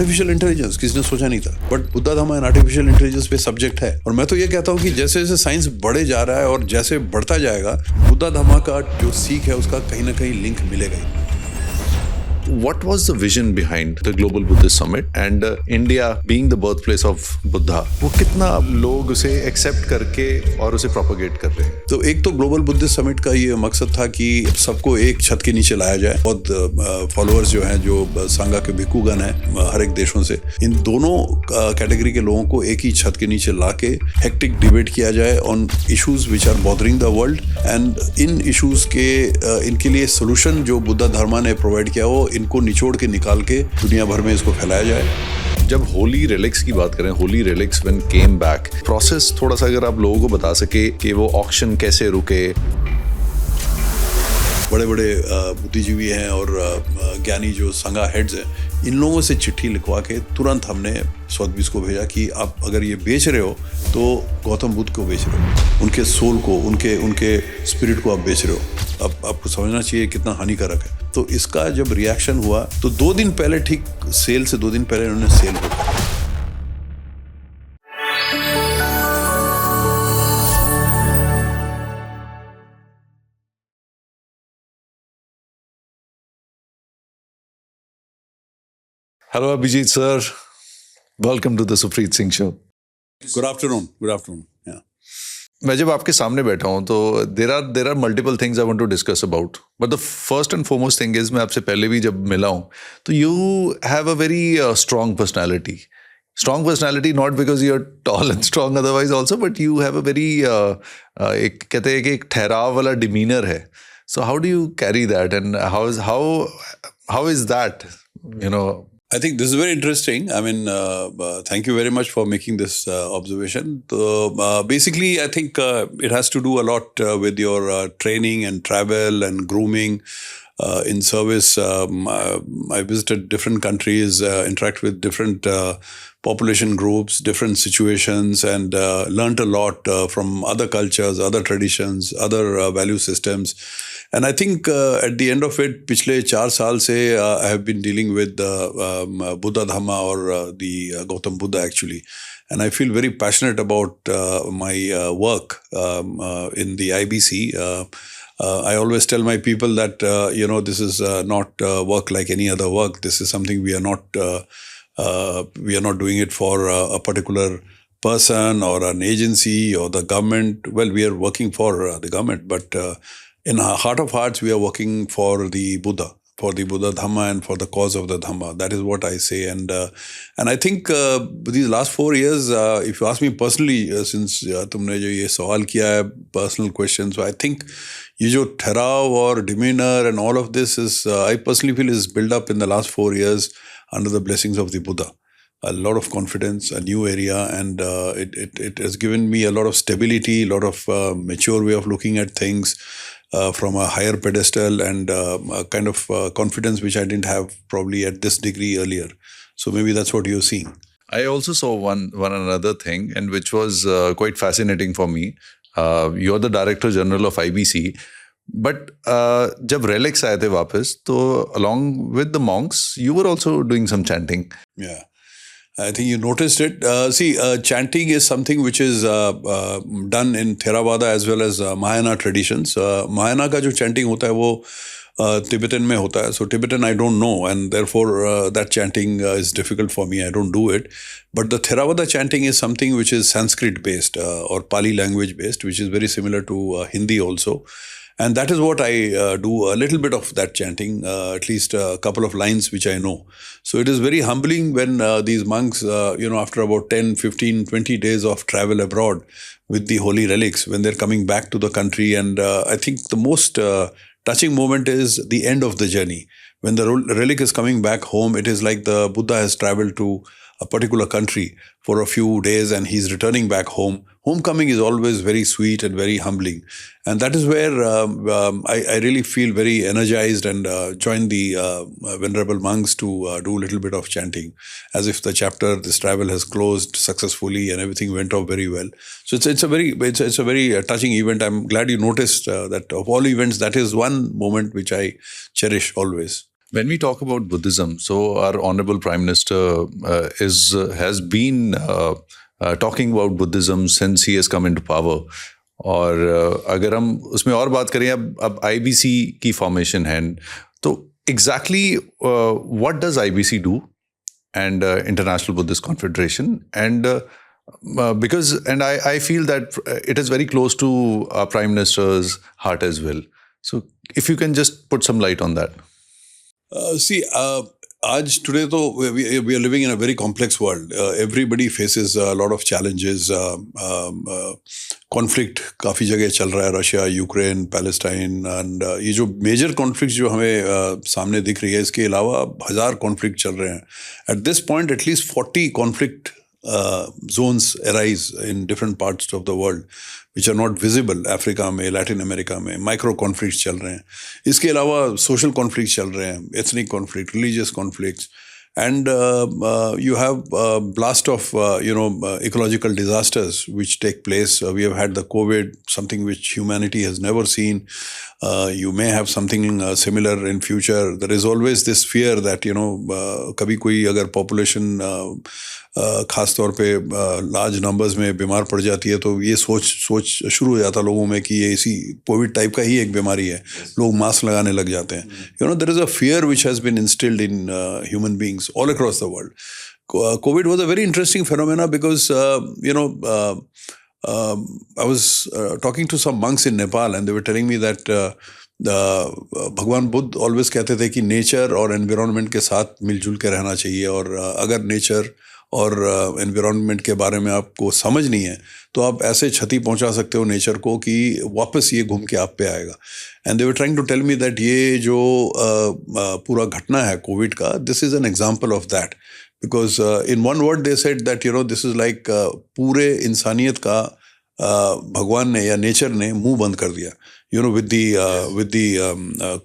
Artificial intelligence किसी ने सोचा नहीं था, but Buddha Dhamma and artificial intelligence पे सब्जेक्ट है। और मैं तो ये कहता हूँ कि जैसे जैसे साइंस बढ़े जा रहा है और जैसे बढ़ता जाएगा, बुद्धा धामा का जो सीख है उसका कहीं ना कहीं लिंक मिलेगा ही। What was the vision behind the Global Buddhist Summit and India being the birthplace of Buddha? वो कितना लोग उसे एक्सेप्ट करके और उसे प्रोपेगेट कर रहे हैं? तो एक तो ग्लोबल बुद्धिस्ट समिट का ये मकसद था कि सबको एक छत के नीचे लाया जाए। बहुत फॉलोअर्स जो हैं, जो संघा के भिक्खुगण हैं हर एक देशों से, इन दोनों कैटेगरी के लोगों को एक ही छत के नीचे ला के हेक्टिक डिबेट किया जाए on issues which are bothering the world. And in issues के इनके लिए सोल्यूशन जो बुद्धा धर्मा ने प्रोवाइड किया हो, इनको निचोड़ के निकाल के दुनिया भर में इसको फैलाया जाए। जब होली रिलिक्स की बात करें, Holi relics when came back, process थोड़ा सा अगर आप लोगों को बता सके कि वो ऑक्शन कैसे रुके। बड़े बड़े बुद्धिजीवी हैं और ज्ञानी जो संघा हेड्स हैं, इन लोगों से चिट्ठी लिखवा के तुरंत हमने सोथबीज को भेजा कि आप अगर ये बेच रहे हो तो गौतम बुद्ध को बेच रहे हो, उनके सोल को, उनके स्पिरिट को आप बेच रहे हो। अब आपको समझना चाहिए कितना हानिकारक है। तो इसका जब रिएक्शन हुआ तो 2 दिन पहले, ठीक सेल से 2 दिन पहले उन्होंने सेल हो गया। Hello Abhijit sir, welcome to the Supreet Singh Show. Good afternoon. Yeah. मैं जब आपके सामने बैठा हूँ तो there are multiple things I want to discuss about. But the first and foremost thing is, मैं आपसे पहले भी जब मिला हूँ तो you have a very strong personality. Strong personality not because you're tall and strong otherwise also, but you have a very एक कहते हैं कि एक ठहराव वाला demeanor है. So how do you carry that and how is that, you know? I think this is very interesting. I mean, thank you very much for making this observation. So, basically, I think it has to do a lot with your training and travel and grooming in service. I visited different countries, interact with different population groups, different situations, and learned a lot from other cultures, other traditions, other value systems. And I think at the end of it, पिछले 4 साल से I have been dealing with Buddha Dhamma or the Gautam Buddha actually. And I feel very passionate about my work in the IBC. I always tell my people that, this is not work like any other work. This is something we are not doing it for a particular person or an agency or the government. Well, we are working for the government, but in our heart of hearts, we are working for the Buddha Dhamma and for the cause of the Dhamma. That is what I say. And I think these last 4 years, if you ask me personally, since तुमने जो ये सवाल किया है, personal questions, so I think ये जो ठहराव और demeanor and all of this is, I personally feel is built up in the last 4 years under the blessings of the Buddha. A lot of confidence, a new area, and it has given me a lot of stability, a lot of mature way of looking at things. From a higher pedestal and a kind of confidence which I didn't have probably at this degree earlier. So maybe that's what you're seeing. I also saw one another thing, and which was quite fascinating for me. You're the Director General of IBC, but जब relics आए थे वापस, तो along with the monks, you were also doing some chanting. Yeah. I think you noticed it. Chanting is something which is done in Theravada as well as Mahayana traditions. Mahayana का जो chanting होता है वो Tibetan में होता है. So Tibetan I don't know, and therefore that chanting is difficult for me. I don't do it. But the Theravada chanting is something which is Sanskrit based or Pali language based, which is very similar to Hindi also. And that is what I do, a little bit of that chanting, at least a couple of lines which I know. So it is very humbling when these monks, after about 10, 15, 20 days of travel abroad with the holy relics, when they're coming back to the country. And I think the most touching moment is the end of the journey. When the relic is coming back home, it is like the Buddha has traveled to a particular country for a few days and he's returning back home. Homecoming is always very sweet and very humbling. And that is where I really feel very energized and join the venerable monks to do a little bit of chanting, as if the chapter, this travel has closed successfully and everything went off very well. So it's a very touching event. I'm glad you noticed that of all events, that is one moment which I cherish always. When we talk about Buddhism, so our Honorable Prime Minister has been talking about Buddhism since he has come into power. और अगर हम उसमें और बात करें, अब IBC की formation है, तो exactly what does IBC do and International Buddhist Confederation, and because and I feel that it is very close to our Prime Minister's heart as well. So if you can just put some light on that. See, today we are living in a very complex world. Everybody faces a lot of challenges. Conflict काफ़ी जगह चल रहा है, Russia, Ukraine, Palestine, and ये जो major conflict जो हमें सामने दिख रही है, इसके अलावा 1000 कॉन्फ्लिक्ट चल रहे हैं. At this point at least 40 conflict zones arise in different parts of the world which are not visible. Africa में, लैटिन अमेरिका में माइक्रो कॉन्फ्लिक्ट्स चल रहे हैं. इसके अलावा सोशल कॉन्फ्लिक्ट्स चल रहे हैं, ethnic conflict, religious conflicts, and you have blast of ecological disasters which take place. We have had the COVID, something which humanity has never seen. You may have something similar in future. There is always this fear that कभी कोई अगर population खास तौर पे large numbers में बीमार पड़ जाती है, तो ये सोच शुरू हो जाता लोगों में कि ये इसी कोविड टाइप का ही एक बीमारी है. लोग मास्क लगाने लग जाते हैं. There is a fear which has been instilled in human beings all across the world. COVID was a very interesting phenomena because, I was talking to some monks in Nepal and they were telling me that भगवान Buddha always कहते थे कि nature और environment के साथ मिलजुल के रहना चाहिए, और अगर नेचर और एनवायरनमेंट के बारे में आपको समझ नहीं है तो आप ऐसे क्षति पहुंचा सकते हो नेचर को कि वापस ये घूम के आप पे आएगा. And they were trying to tell me that ये जो पूरा घटना है कोविड का, this is an example of that. Because in one word they said that this is like पूरे इंसानियत का भगवान ने या नेचर ने मुंह बंद कर दिया. With the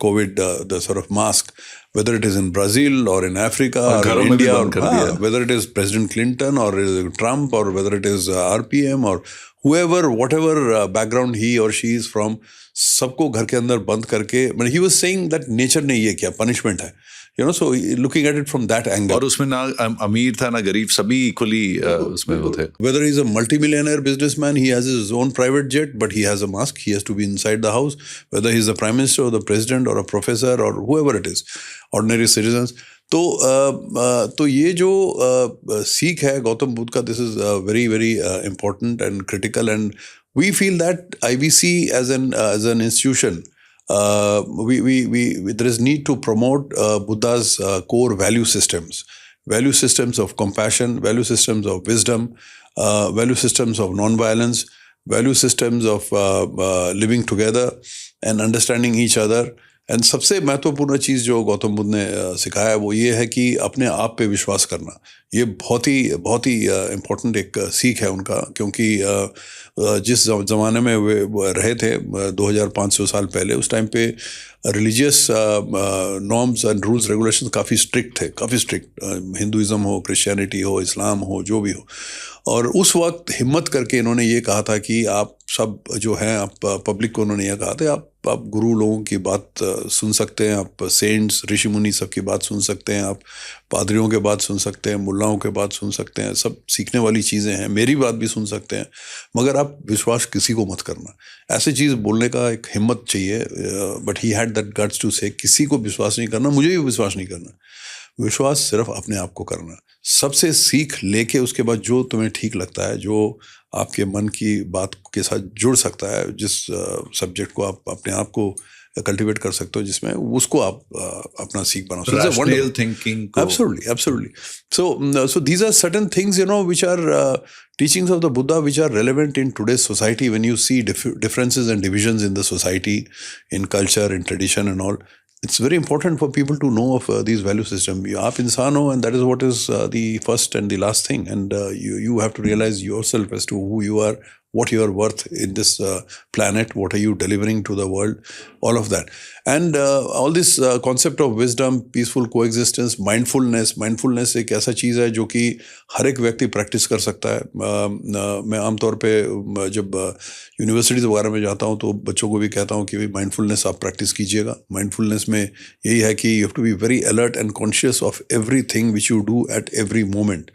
COVID, the sort of mask, whether it is in Brazil or in Africa or in India, or whether it is President Clinton or Trump or whether it is RPM or whoever, whatever background he or she is from, सबको घर के अंदर बंद करके, but he was saying that nature ने ये किया, punishment है. So looking at it from that angle. और उसमें ना अमीर था ना गरीब, सभी इक्वली उसमें वो थे. Whether he is a multi-millionaire businessman, he has his own private jet, but he has a mask. He has to be inside the house. Whether he is the prime minister or the president or a professor or whoever it is, ordinary citizens. तो ये जो सीख है गौतम बुद्ध का, this is very very important and critical, and we feel that IBC as an institution, there is need to promote Buddha's core value systems of compassion, value systems of wisdom, value systems of non-violence, value systems of living together and understanding each other. And सबसे महत्वपूर्ण चीज़ जो गौतम बुद्ध ने सिखाया वो ये है कि अपने आप पे विश्वास करना. ये बहुत ही इम्पोर्टेंट एक सीख है उनका, क्योंकि जिस ज़माने में वे रहे थे 2500 साल पहले, उस टाइम पे religious norms and rules regulations काफ़ी स्ट्रिक्ट थे, काफ़ी स्ट्रिक्ट. हिंदुइज़्म हो, क्रिश्चियनिटी हो, इस्लाम हो, जो भी हो. और उस वक्त हिम्मत करके इन्होंने ये कहा था कि आप सब जो हैं, आप पब्लिक को उन्होंने ये कहा था, आप गुरु लोगों की बात सुन सकते हैं, आप सेंट्स, ऋषि मुनि सब की बात सुन सकते हैं, आप पादरियों के बात सुन सकते हैं, मुल्लाओं के बात सुन सकते हैं, सब सीखने वाली चीज़ें हैं, मेरी बात भी सुन सकते हैं, मगर आप विश्वास किसी को मत करना. ऐसी चीज़ बोलने का एक हिम्मत चाहिए. But he had that guts to say किसी को विश्वास नहीं करना, मुझे भी विश्वास नहीं करना. विश्वास सिर्फ अपने आप को करना. सबसे सीख लेके उसके बाद जो तुम्हें ठीक लगता है, जो आपके मन की बात के साथ जुड़ सकता है, जिस सब्जेक्ट को आप अपने आप को कल्टिवेट कर सकते हो, जिसमें उसको आप अपना सीख बनाओ. Rational thinking. Absolutely. So these are certain things, which are teachings of the Buddha, which are relevant in today's society. When you see differences and divisions in the society, in culture, in tradition and all, it's very important for people to know of these value systems. आप इंसान हो, and that is what is the first and the last thing. And you have to realize yourself as to who you are, what you are worth in this planet, what are you delivering to the world, all of that. And all this concept of wisdom, peaceful coexistence, mindfulness एक ऐसा चीज़ है जो कि हर एक व्यक्ति practice कर सकता है. मैं आमतौर पे जब यूनिवर्सिटीज़ वगैरह में जाता हूँ तो बच्चों को भी कहता हूँ कि भाई माइंडफुलनेस आप प्रैक्टिस कीजिएगा. माइंडफुलनेस में यही है कि you have to be very alert and conscious of everything which you do at every moment.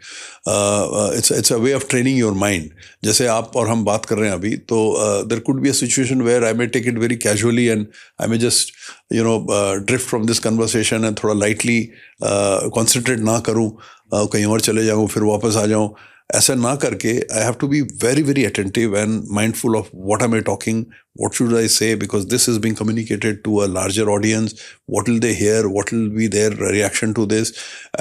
It's a way of training your mind. जैसे आप और हम बात कर रहे हैं अभी, तो there could be a situation where I may take it very casually and I may just drift from this conversation and थोड़ा लाइटली कॉन्सेंट्रेट ना करूँ, कहीं और चले जाऊँ, फिर वापस आ जाऊँ. ऐसा ना करके I have to be very very attentive and mindful of what am I talking, what should I say, because this is being communicated to a larger audience. What will they hear? What will be their reaction to this?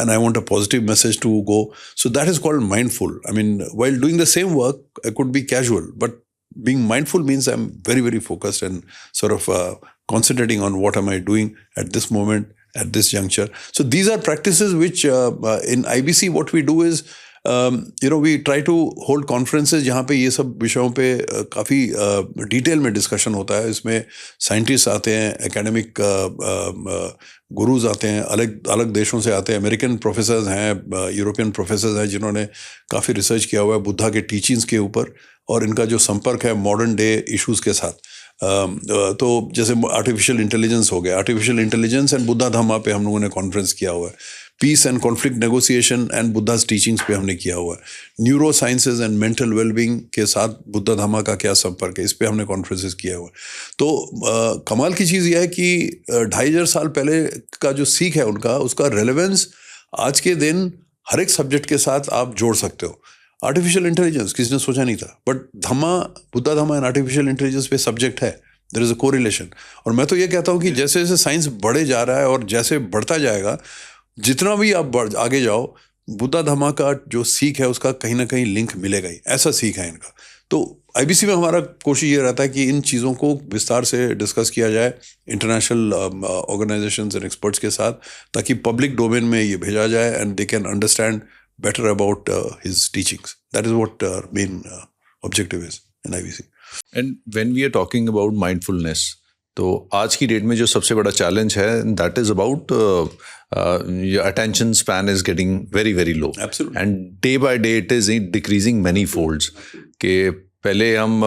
And I want a positive message to go. So that is called mindful. I mean, while doing the same work, I could be casual, but being mindful means I'm very, very focused and sort of concentrating on what am I doing at this moment, at this juncture. So these are practices which in IBC, what we do is, we try to hold conferences जहाँ पे ये सब विषयों पे काफ़ी detail में discussion होता है. इसमें साइंटिस्ट आते हैं, एकेडमिक गुरुज आते हैं, अलग अलग देशों से आते हैं. अमेरिकन प्रोफेसर्स हैं, यूरोपियन प्रोफेसर्स हैं जिन्होंने काफ़ी रिसर्च किया हुआ है बुद्धा के टीचिंग्स के ऊपर और इनका जो संपर्क है मॉडर्न डे इश्यूज़ के साथ. तो जैसे आर्टिफिशियल इंटेलिजेंस हो गया, आर्टिफिशियल इंटेलिजेंस एंड बुद्धा धामा पे हम लोगों ने कॉन्फ्रेंस किया हुआ है. Peace and conflict negotiation and Buddha's teachings पे हमने किया हुआ है. Neuro sciences and mental wellbeing के साथ बुद्धा धामा का क्या संपर्क है, इस पे हमने कॉन्फ्रेंसेस किया हुआ है. तो कमाल की चीज़ यह है कि 2500 साल पहले का जो सीख है उनका, उसका रेलेवेंस आज के दिन हर एक सब्जेक्ट के साथ आप जोड़ सकते हो. आर्टिफिशियल इंटेलिजेंस किसी ने सोचा नहीं था, but Buddha Dhamma and artificial intelligence पे सब्जेक्ट है. There is a correlation. और मैं तो ये कहता हूँ कि जैसे जैसे साइंस बढ़े जा रहा है और जैसे बढ़ता जाएगा, जितना भी आप आगे जाओ, बुद्धा धामा का जो सीख है उसका कहीं ना कहीं लिंक मिलेगा ही. ऐसा सीख है इनका. तो आईबीसी में हमारा कोशिश ये रहता है कि इन चीज़ों को विस्तार से डिस्कस किया जाए इंटरनेशनल ऑर्गेनाइजेशंस एंड एक्सपर्ट्स के साथ, ताकि पब्लिक डोमेन में ये भेजा जाए and they can understand better about his teachings. That is what our main objective is in IBC. And when we are talking about mindfulness, तो आज की डेट में जो सबसे बड़ा चैलेंज है, that is about your attention span is getting very very low. Absolutely. And day by day it is decreasing many folds. कि पहले हम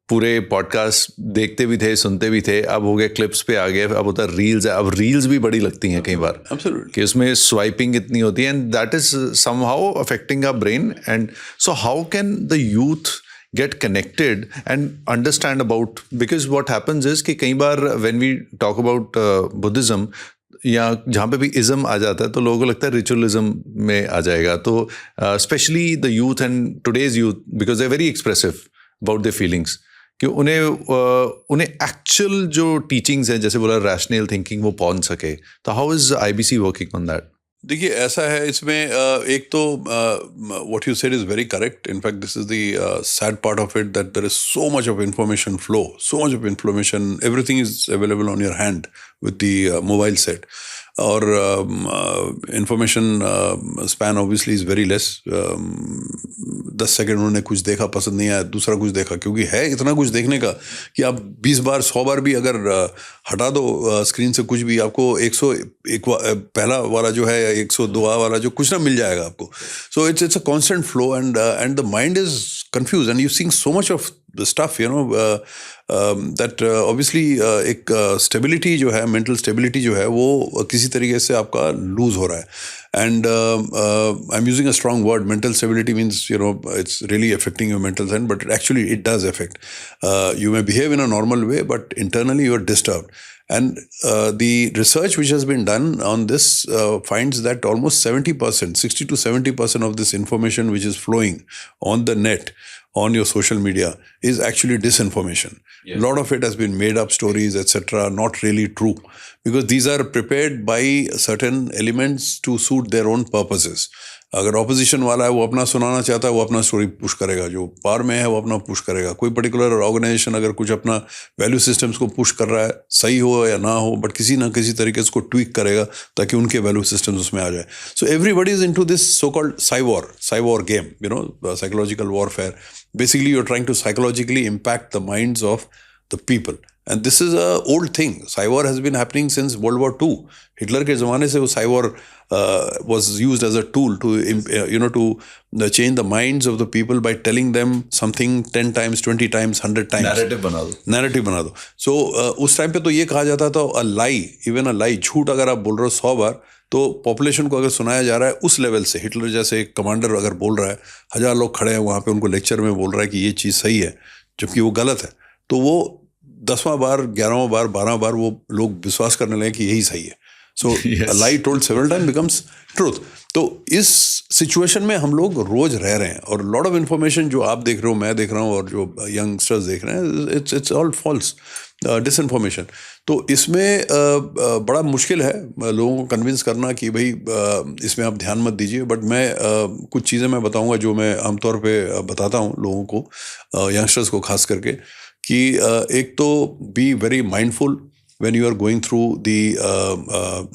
पूरे पॉडकास्ट देखते भी थे, सुनते भी थे, अब हो गए क्लिप्स पे आ गए, अब होता है रील्स है. अब रील्स भी बड़ी लगती हैं कई बार. Absolutely. कि उसमें स्वाइपिंग इतनी होती है, and that is somehow affecting our brain. And so how can the youth get connected and understand about, because what happens is कि कई बार when we talk about Buddhism, या जहाँ पे भी इज़म आ जाता है तो लोगों को लगता है रिचुअलिज्म में आ जाएगा. तो specially the youth and today's youth, because they are very expressive about their feelings, कि उन्हें एक्चुअल जो टीचिंग्स हैं, जैसे बोला रैशनल थिंकिंग, वो पहुंच सके. तो how is IBC working on that? देखिए, ऐसा है इसमें, एक तो what you said is very correct. In fact this is the sad part of it, that there is so much of information flow, so much of information, everything is available on your hand with the mobile set. और information span obviously is very less. 10 second उन्होंने कुछ देखा, पसंद नहीं आया, दूसरा कुछ देखा, क्योंकि है इतना कुछ देखने का कि आप 20 बार 100 बार भी अगर हटा दो स्क्रीन से कुछ भी, आपको 101 पहला वाला जो है, 102 वाला जो कुछ ना मिल जाएगा आपको. So it's a constant flow and the mind is confuse and you seeing so much of stuff, that obviously एक स्टेबिलिटी जो है, मेंटल स्टेबिलिटी जो है, वो किसी तरीके से आपका लूज हो रहा है. And I am using a strong word. Mental stability means it's really affecting your mental health, but actually it does affect. You may behave in a normal way, but internally you are disturbed. And the research which has been done on this finds that almost 70%, 60 to 70% of this information which is flowing on the net, on your social media, is actually disinformation. Yes. A lot of it has been made up stories, etc., not really true, because these are prepared by certain elements to suit their own purposes. अगर opposition वाला है वो अपना सुनाना चाहता है, वो अपना स्टोरी पुश करेगा, जो पावर में है वो अपना पुश करेगा। कोई पर्टिकुलर ऑर्गेनाइजेशन अगर कुछ अपना वैल्यू सिस्टम्स को पुश कर रहा है, सही हो या ना हो, बट किसी ना किसी तरीके से उसको ट्वीक करेगा ताकि उनके वैल्यू सिस्टम्स उसमें आ जाए। So everybody is into this so called psywar game, you know, psychological warfare. Basically, you're trying to psychologically impact the minds of the people. And this is a old thing. Cyber has been happening since World War II. Hitler के ज़माने से वो cyber was used as a tool to, to change the minds of the people by telling them something 10 times, 20 times, 100 times. Narrative बना दो. So उस time पे तो ये कहा जाता था a lie, even a lie, झूठ अगर आप बोल रहे हो 100 बार, तो पॉपुलेशन को अगर सुनाया जा रहा है उस लेवल से, हिटलर जैसे एक कमांडर अगर बोल रहा है, 1000 लोग खड़े हैं वहाँ पे, उनको लेक्चर में बोल रहा है कि ये चीज़ सही है जबकि वो गलत है, तो वो 10वां बार, 11वां बार, 12वां बार वो लोग विश्वास करने लगे कि यही सही है. So a lie told several time becomes truth. तो इस सिचुएशन में हम लोग रोज रह रहे हैं, और लॉट ऑफ इन्फॉर्मेशन जो आप देख रहे हो, मैं देख रहा हूँ, और जो यंगस्टर्स देख रहे हैं, इट्स ऑल फॉल्स, डिसइन्फॉर्मेशन. तो इसमें बड़ा मुश्किल है लोगों को कन्विंस करना कि भाई इसमें आप ध्यान मत दीजिए. बट मैं कुछ चीज़ें मैं बताऊंगा जो मैं आमतौर पे बताता हूँ लोगों को, यंगस्टर्स को खास करके, कि एक तो be very mindful when you are going through the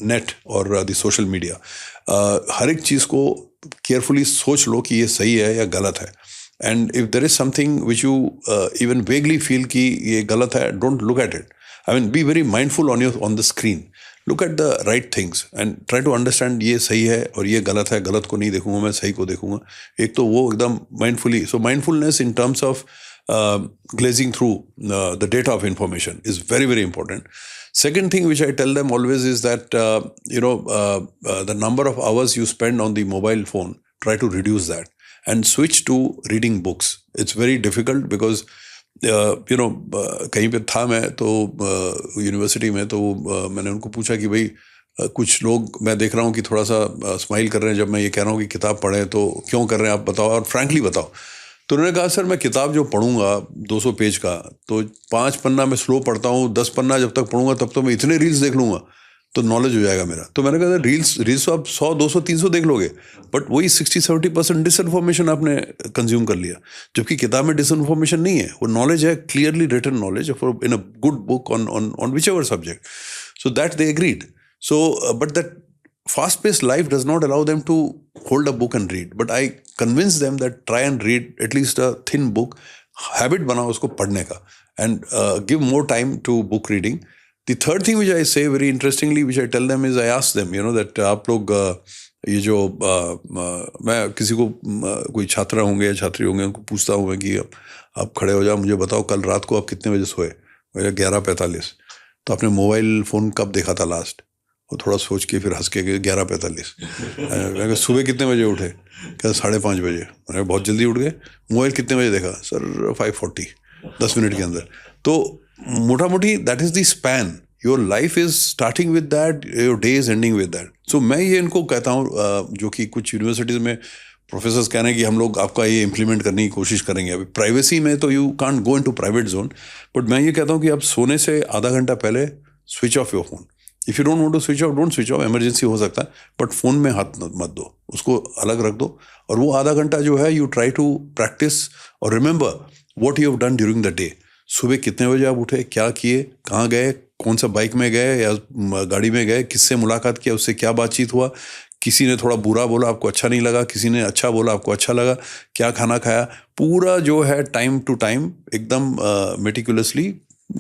net or the social media. हर एक चीज़ को केयरफुली सोच लो कि ये सही है या गलत है. And if there is something which you even vaguely feel कि ये गलत है, don't look at it. I mean, be very mindful on the screen. Look at the right things and try to understand ये सही है और ये गलत है. गलत को नहीं देखूंगा मैं, सही को देखूंगा. एक तो वो एकदम mindfully. So mindfulness in terms of glazing through the data of information is very, very important. Second thing which I tell them always is that, the number of hours you spend on the mobile phone, try to reduce that and switch to reading books. It's very difficult because, कहीं पे था मैं तो university में, तो मैंने उनको पूछा कि भाई कुछ लोग मैं देख रहा हूँ कि थोड़ा सा स्माइल कर रहे हैं जब मैं ये कह रहा हूँ कि किताब पढ़ें, तो क्यों कर रहे हैं आप बताओ, और फ्रैंकली बताओ. तो उन्होंने कहा सर मैं किताब जो पढ़ूंगा 200 पेज का, तो 5 पन्ना मैं स्लो पढ़ता हूँ, 10 पन्ना जब तक पढ़ूंगा तब तो मैं इतने रील्स देख लूँगा तो नॉलेज हो जाएगा मेरा. तो मैंने कहा रील्स तो आप 100, 200, 300 देख लोगे, बट वही 60-70% डिसइन्फॉर्मेशन आपने कंज्यूम कर लिया, जबकि किताब में डिसइन्फॉर्मेशन नहीं है, वो नॉलेज है, clearly written knowledge in a good book on whichever subject. So that they agreed. So but that fast-paced life does not allow them to hold a book and read. But I convince them that try and read at least a thin book. Habit बनाओ उसको पढ़ने का, and give more time to book reading. The third thing which I say very interestingly, which I tell them is I ask them, that आप लोग ये जो मैं किसी को कोई छात्र होंगे या छात्री होंगे, उनको पूछता हूँ मैं कि आप खड़े हो जाओ, मुझे बताओ कल रात को आप कितने बजे सोए. 11:45. तो आपने मोबाइल फ़ोन कब देखा था लास्ट? वो थोड़ा सोच के फिर हंस के 11:45. मैं सुबह कितने बजे उठे? क्या 5:30 बजे. मैंने बहुत जल्दी उठ गए. मोबाइल कितने बजे देखा? सर 5:40, 10 मिनट के अंदर. तो मोटा मोटी that is the span. Your life is starting with that, your day is ending with that. So मैं ये इनको कहता हूँ, जो कि कुछ यूनिवर्सिटीज़ में प्रोफेसर्स कह रहे हैं कि हम लोग आपका ये इम्प्लीमेंट करने की कोशिश करेंगे. अभी प्राइवेसी में तो you can't go into private zone, but मैं ये कहता हूँ कि आप सोने से आधा घंटा पहले switch off your phone. If you don't want to switch off, don't switch off. Emergency हो सकता है, बट फ़ोन में हाथ मत दो, उसको अलग रख दो. और वो आधा घंटा जो है, यू ट्राई टू प्रैक्टिस और remember what you have done during the day. सुबह कितने बजे आप उठे, क्या किए, कहाँ गए, कौन सा बाइक में गए या गाड़ी में गए, किससे मुलाकात किया, उससे क्या बातचीत हुआ, किसी ने थोड़ा बुरा बोला आपको अच्छा नहीं लगा, किसी ने अच्छा बोला आपको अच्छा लगा, क्या खाना खाया. पूरा जो है टाइम टू टाइम एकदम मेटिकुलसली.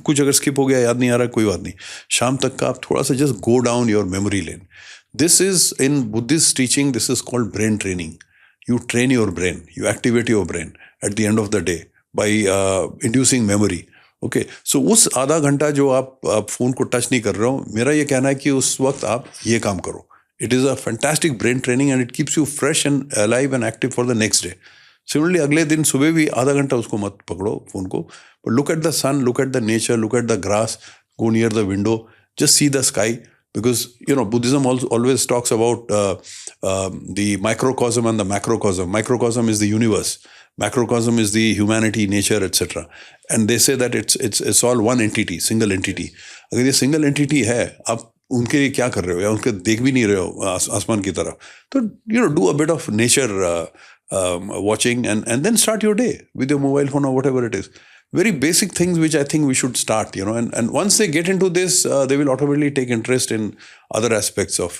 कुछ अगर स्किप हो गया, याद नहीं आ रहा, कोई बात नहीं. शाम तक का आप थोड़ा सा just go down your memory lane. This is in Buddhist teaching, this is called brain training. You train your brain, you activate your brain at the end of the day by inducing memory. Okay, so उस आधा घंटा जो आप phone को touch नहीं कर रहे हो, मेरा ये कहना है कि उस वक्त आप ये काम करो. It is a fantastic brain training and it keeps you fresh and alive and active for the next day. Similarly अगले दिन सुबह भी आधा घंटा उसको मत पकड़ो फ़ोन को, but look at the sun, look at the nature, look at the grass, go near the window, just see the sky, because Buddhism also always talks about the microcosm and the macrocosm. Microcosm is the universe, macrocosm is the humanity, nature, etc. And they say that it's all one entity, single entity. अगर ये single entity है, आप उनके लिए क्या कर रहे हो या उनके देख भी नहीं रहे हो आसमान की तरफ, तो do a bit of nature watching and then start your day with your mobile phone or whatever it is. Very basic things which I think we should start, and once they get into this, they will automatically take interest in other aspects of.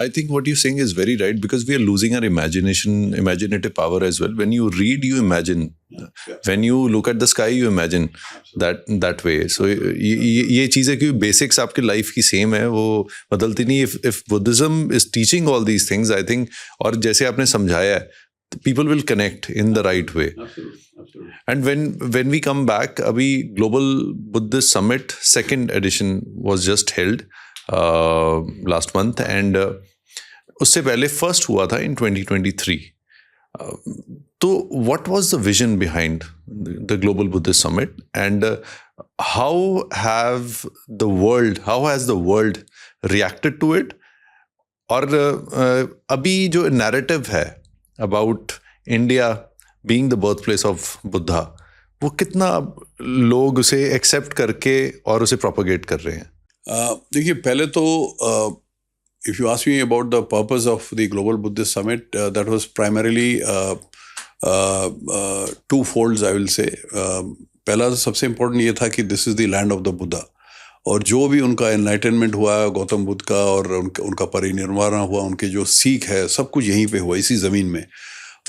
I think what you're saying is very right, because we are losing our imaginative power as well. When you read, you imagine. Yeah. When you look at the sky, you imagine that way. So ये चीज़ है कि basics आपके life की same है, वो बदलती नहीं. If Buddhism is teaching all these things, I think, और जैसे आपने समझाया है, people will connect in the right way. Absolutely. And when we come back, abhi Global Buddhist Summit 2nd edition was just held last month, and उससे पहले first हुआ था in 2023. So what was the vision behind the Global Buddhist Summit, and how has the world reacted to it? और अभी जो narrative है about India being the birthplace of Buddha, वो कितना लोग उसे एक्सेप्ट करके और उसे प्रोपोगेट कर रहे हैं? देखिए, पहले तो if you ask me about the purpose of the Global Buddhist Summit, that was primarily two-folds, I will say. पहला सबसे इम्पोर्टेंट ये था कि this is the land of the Buddha, और जो भी उनका एनलाइटनमेंट हुआ गौतम बुद्ध का, और उनका परिनिर्वाण हुआ, उनके जो सीख है, सब कुछ यहीं पे हुआ, इसी ज़मीन में.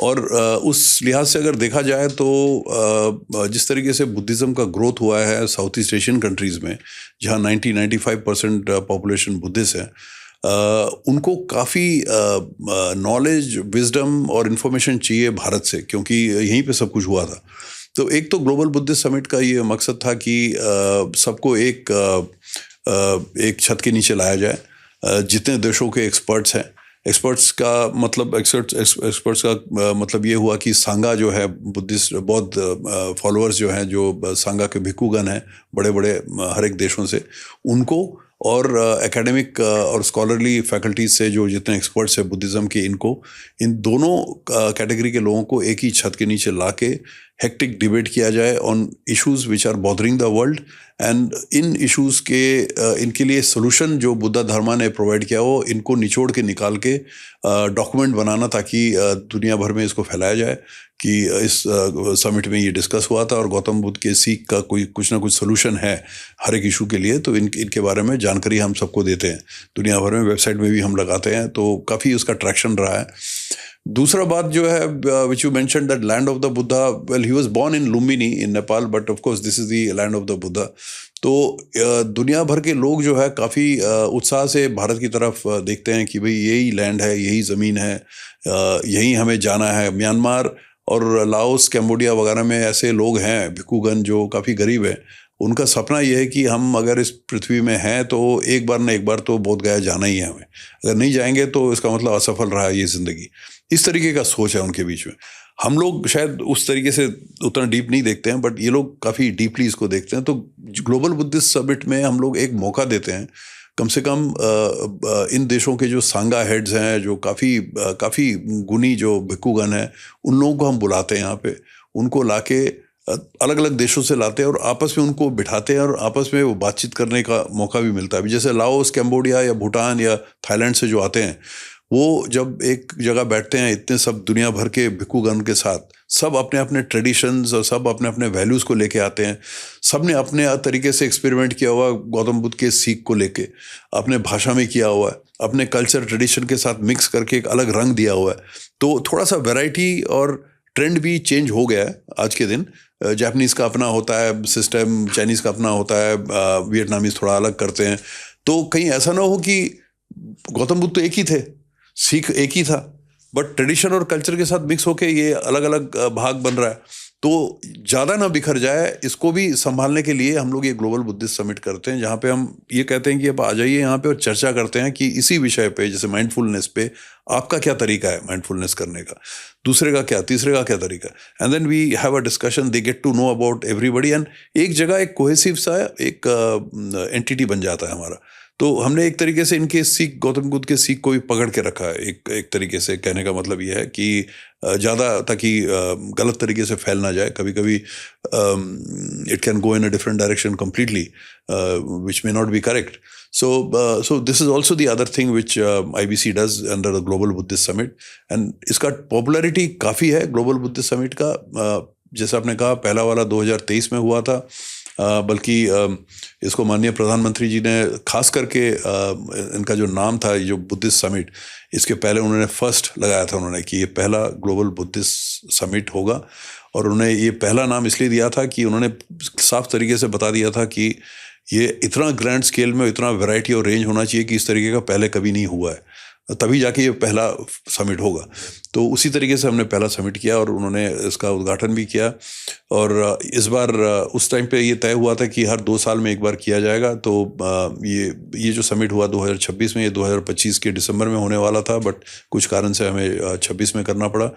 और उस लिहाज से अगर देखा जाए तो जिस तरीके से बुद्धिज़्म का ग्रोथ हुआ है साउथ ईस्ट एशियन कंट्रीज़ में, जहाँ 90-95% पॉपुलेशन बुद्धिस्ट है, उनको काफ़ी नॉलेज, विजडम और इन्फॉर्मेशन चाहिए भारत से, क्योंकि यहीं पे सब कुछ हुआ था. तो एक तो ग्लोबल बुद्धिस्ट समिट का ये मकसद था कि सबको एक छत के नीचे लाया जाए. जितने देशों के एक्सपर्ट्स हैं, एक्सपर्ट्स का मतलब ये हुआ कि सांगा जो है, बुद्धिस्ट बौद्ध फॉलोअर्स जो हैं, जो सांगा के भिक्खुगण हैं बड़े बड़े हर एक देशों से, उनको, और एकेडमिक और स्कॉलरली फैकल्टीज से जो जितने एक्सपर्ट्स हैं बुद्धिज़्म के, इन दोनों कैटेगरी के लोगों को एक ही छत के नीचे लाके हेक्टिक डिबेट किया जाए on issues which are bothering the world. And इन इश्यूज़ के इनके लिए सोल्यूशन जो बुद्धा धर्मा ने प्रोवाइड किया हो, इनको निचोड़ के निकाल के डॉक्यूमेंट बनाना, ताकि दुनिया भर में इसको फैलाया जाए कि इस समिट में ये डिस्कस हुआ था और गौतम बुद्ध के सीख का कुछ ना कुछ सोल्यूशन है हर एक इशू के लिए. तो इनके बारे में जानकारी हम सबको देते हैं, दुनिया भर में वेबसाइट में भी हम लगाते हैं, तो काफ़ी उसका ट्रैक्शन रहा है. दूसरा बात जो है, which you mention that land of the Buddha, well he was born in Lumbini in Nepal, but of course this is the land of the Buddha. तो दुनिया भर के लोग जो है काफ़ी उत्साह से भारत की तरफ देखते हैं कि भाई यही लैंड है, यही ज़मीन है, यहीं हमें जाना है. म्यांमार और लाओस, कैम्बोडिया वगैरह में ऐसे लोग हैं भिक्खुगण जो काफ़ी गरीब हैं. उनका सपना यह है कि हम अगर इस पृथ्वी में हैं तो एक बार ना एक बार तो बोध गया जाना ही है हमें. अगर नहीं जाएंगे तो इसका मतलब असफल रहा ये ज़िंदगी. इस तरीके का सोच है उनके बीच में. हम लोग शायद उस तरीके से उतना डीप नहीं देखते हैं, बट ये लोग काफ़ी डीपली इसको देखते हैं. तो ग्लोबल बुद्धिस्ट समिट में हम लोग एक मौका देते हैं, कम से कम इन देशों के जो सांगा हेड्स हैं, जो काफ़ी गुणी जो भिक्खुगण हैं, उन लोगों को हम बुलाते हैं यहाँ पे. उनको लाके अलग अलग देशों से लाते हैं और आपस में उनको बिठाते हैं और आपस में वो बातचीत करने का मौका भी मिलता है. अभी जैसे लाओस, कैम्बोडिया या भूटान या थाईलैंड से जो आते हैं, वो जब एक जगह बैठते हैं इतने सब दुनिया भर के भिक्खुगण के साथ, सब अपने अपने ट्रेडिशंस और सब अपने अपने वैल्यूज़ को लेके आते हैं. सब ने अपने तरीके से एक्सपेरिमेंट किया हुआ गौतम बुद्ध के सीख को लेके, अपने भाषा में किया हुआ है, अपने कल्चर ट्रेडिशन के साथ मिक्स करके एक अलग रंग दिया हुआ है. तो थोड़ा सा वैरायटी और ट्रेंड भी चेंज हो गया है आज के दिन. जापानीज़ का अपना होता है सिस्टम, चाइनीज़ का अपना होता है, वियतनामीज़ थोड़ा अलग करते हैं. तो कहीं ऐसा ना हो कि गौतम बुद्ध तो एक ही थे, सीख एक ही था, बट ट्रेडिशन और कल्चर के साथ मिक्स होके ये अलग अलग भाग बन रहा है. तो ज़्यादा ना बिखर जाए, इसको भी संभालने के लिए हम लोग ये ग्लोबल बुद्धिस्ट समिट करते हैं, जहाँ पे हम ये कहते हैं कि आप आ जाइए यहाँ पे और चर्चा करते हैं कि इसी विषय पे, जैसे माइंडफुलनेस पे, आपका क्या तरीका है माइंडफुलनेस करने का, दूसरे का क्या, तीसरे का क्या तरीका. And then we have a discussion, they get to know about everybody, and एक जगह एक कोहेसिव सा एक एंटिटी बन जाता है हमारा. तो हमने एक तरीके से इनके सीख, गौतम बुद्ध के सीख को भी पकड़ के रखा है। एक तरीके से कहने का मतलब ये है कि ज़्यादा, ताकि गलत तरीके से फैल ना जाए। कभी कभी it can go in a different direction completely, which may not be correct. So this is also the other thing which IBC does under the Global Buddhist Summit, and इसका पॉपुलैरिटी काफ़ी है ग्लोबल बुद्धिस्ट समिट का. जैसा आपने कहा, पहला वाला 2023 में हुआ था, बल्कि इसको माननीय प्रधानमंत्री जी ने खास करके इनका जो नाम था, जो बुद्धिस्ट समिट, इसके पहले उन्होंने फर्स्ट लगाया था उन्होंने कि ये पहला ग्लोबल बुद्धिस्ट समिट होगा. और उन्होंने ये पहला नाम इसलिए दिया था कि उन्होंने साफ तरीके से बता दिया था कि ये इतना ग्रैंड स्केल में इतना वैरायटी और रेंज होना चाहिए कि इस तरीके का पहले कभी नहीं हुआ है, तभी जाके ये पहला समिट होगा. तो उसी तरीके से हमने पहला समिट किया और उन्होंने इसका उद्घाटन भी किया. और इस बार उस टाइम पे ये तय हुआ था कि हर 2 साल में एक बार किया जाएगा. तो ये जो समिट हुआ 2026 में, ये 2025 के दिसंबर में होने वाला था, बट कुछ कारण से हमें 26 में करना पड़ा.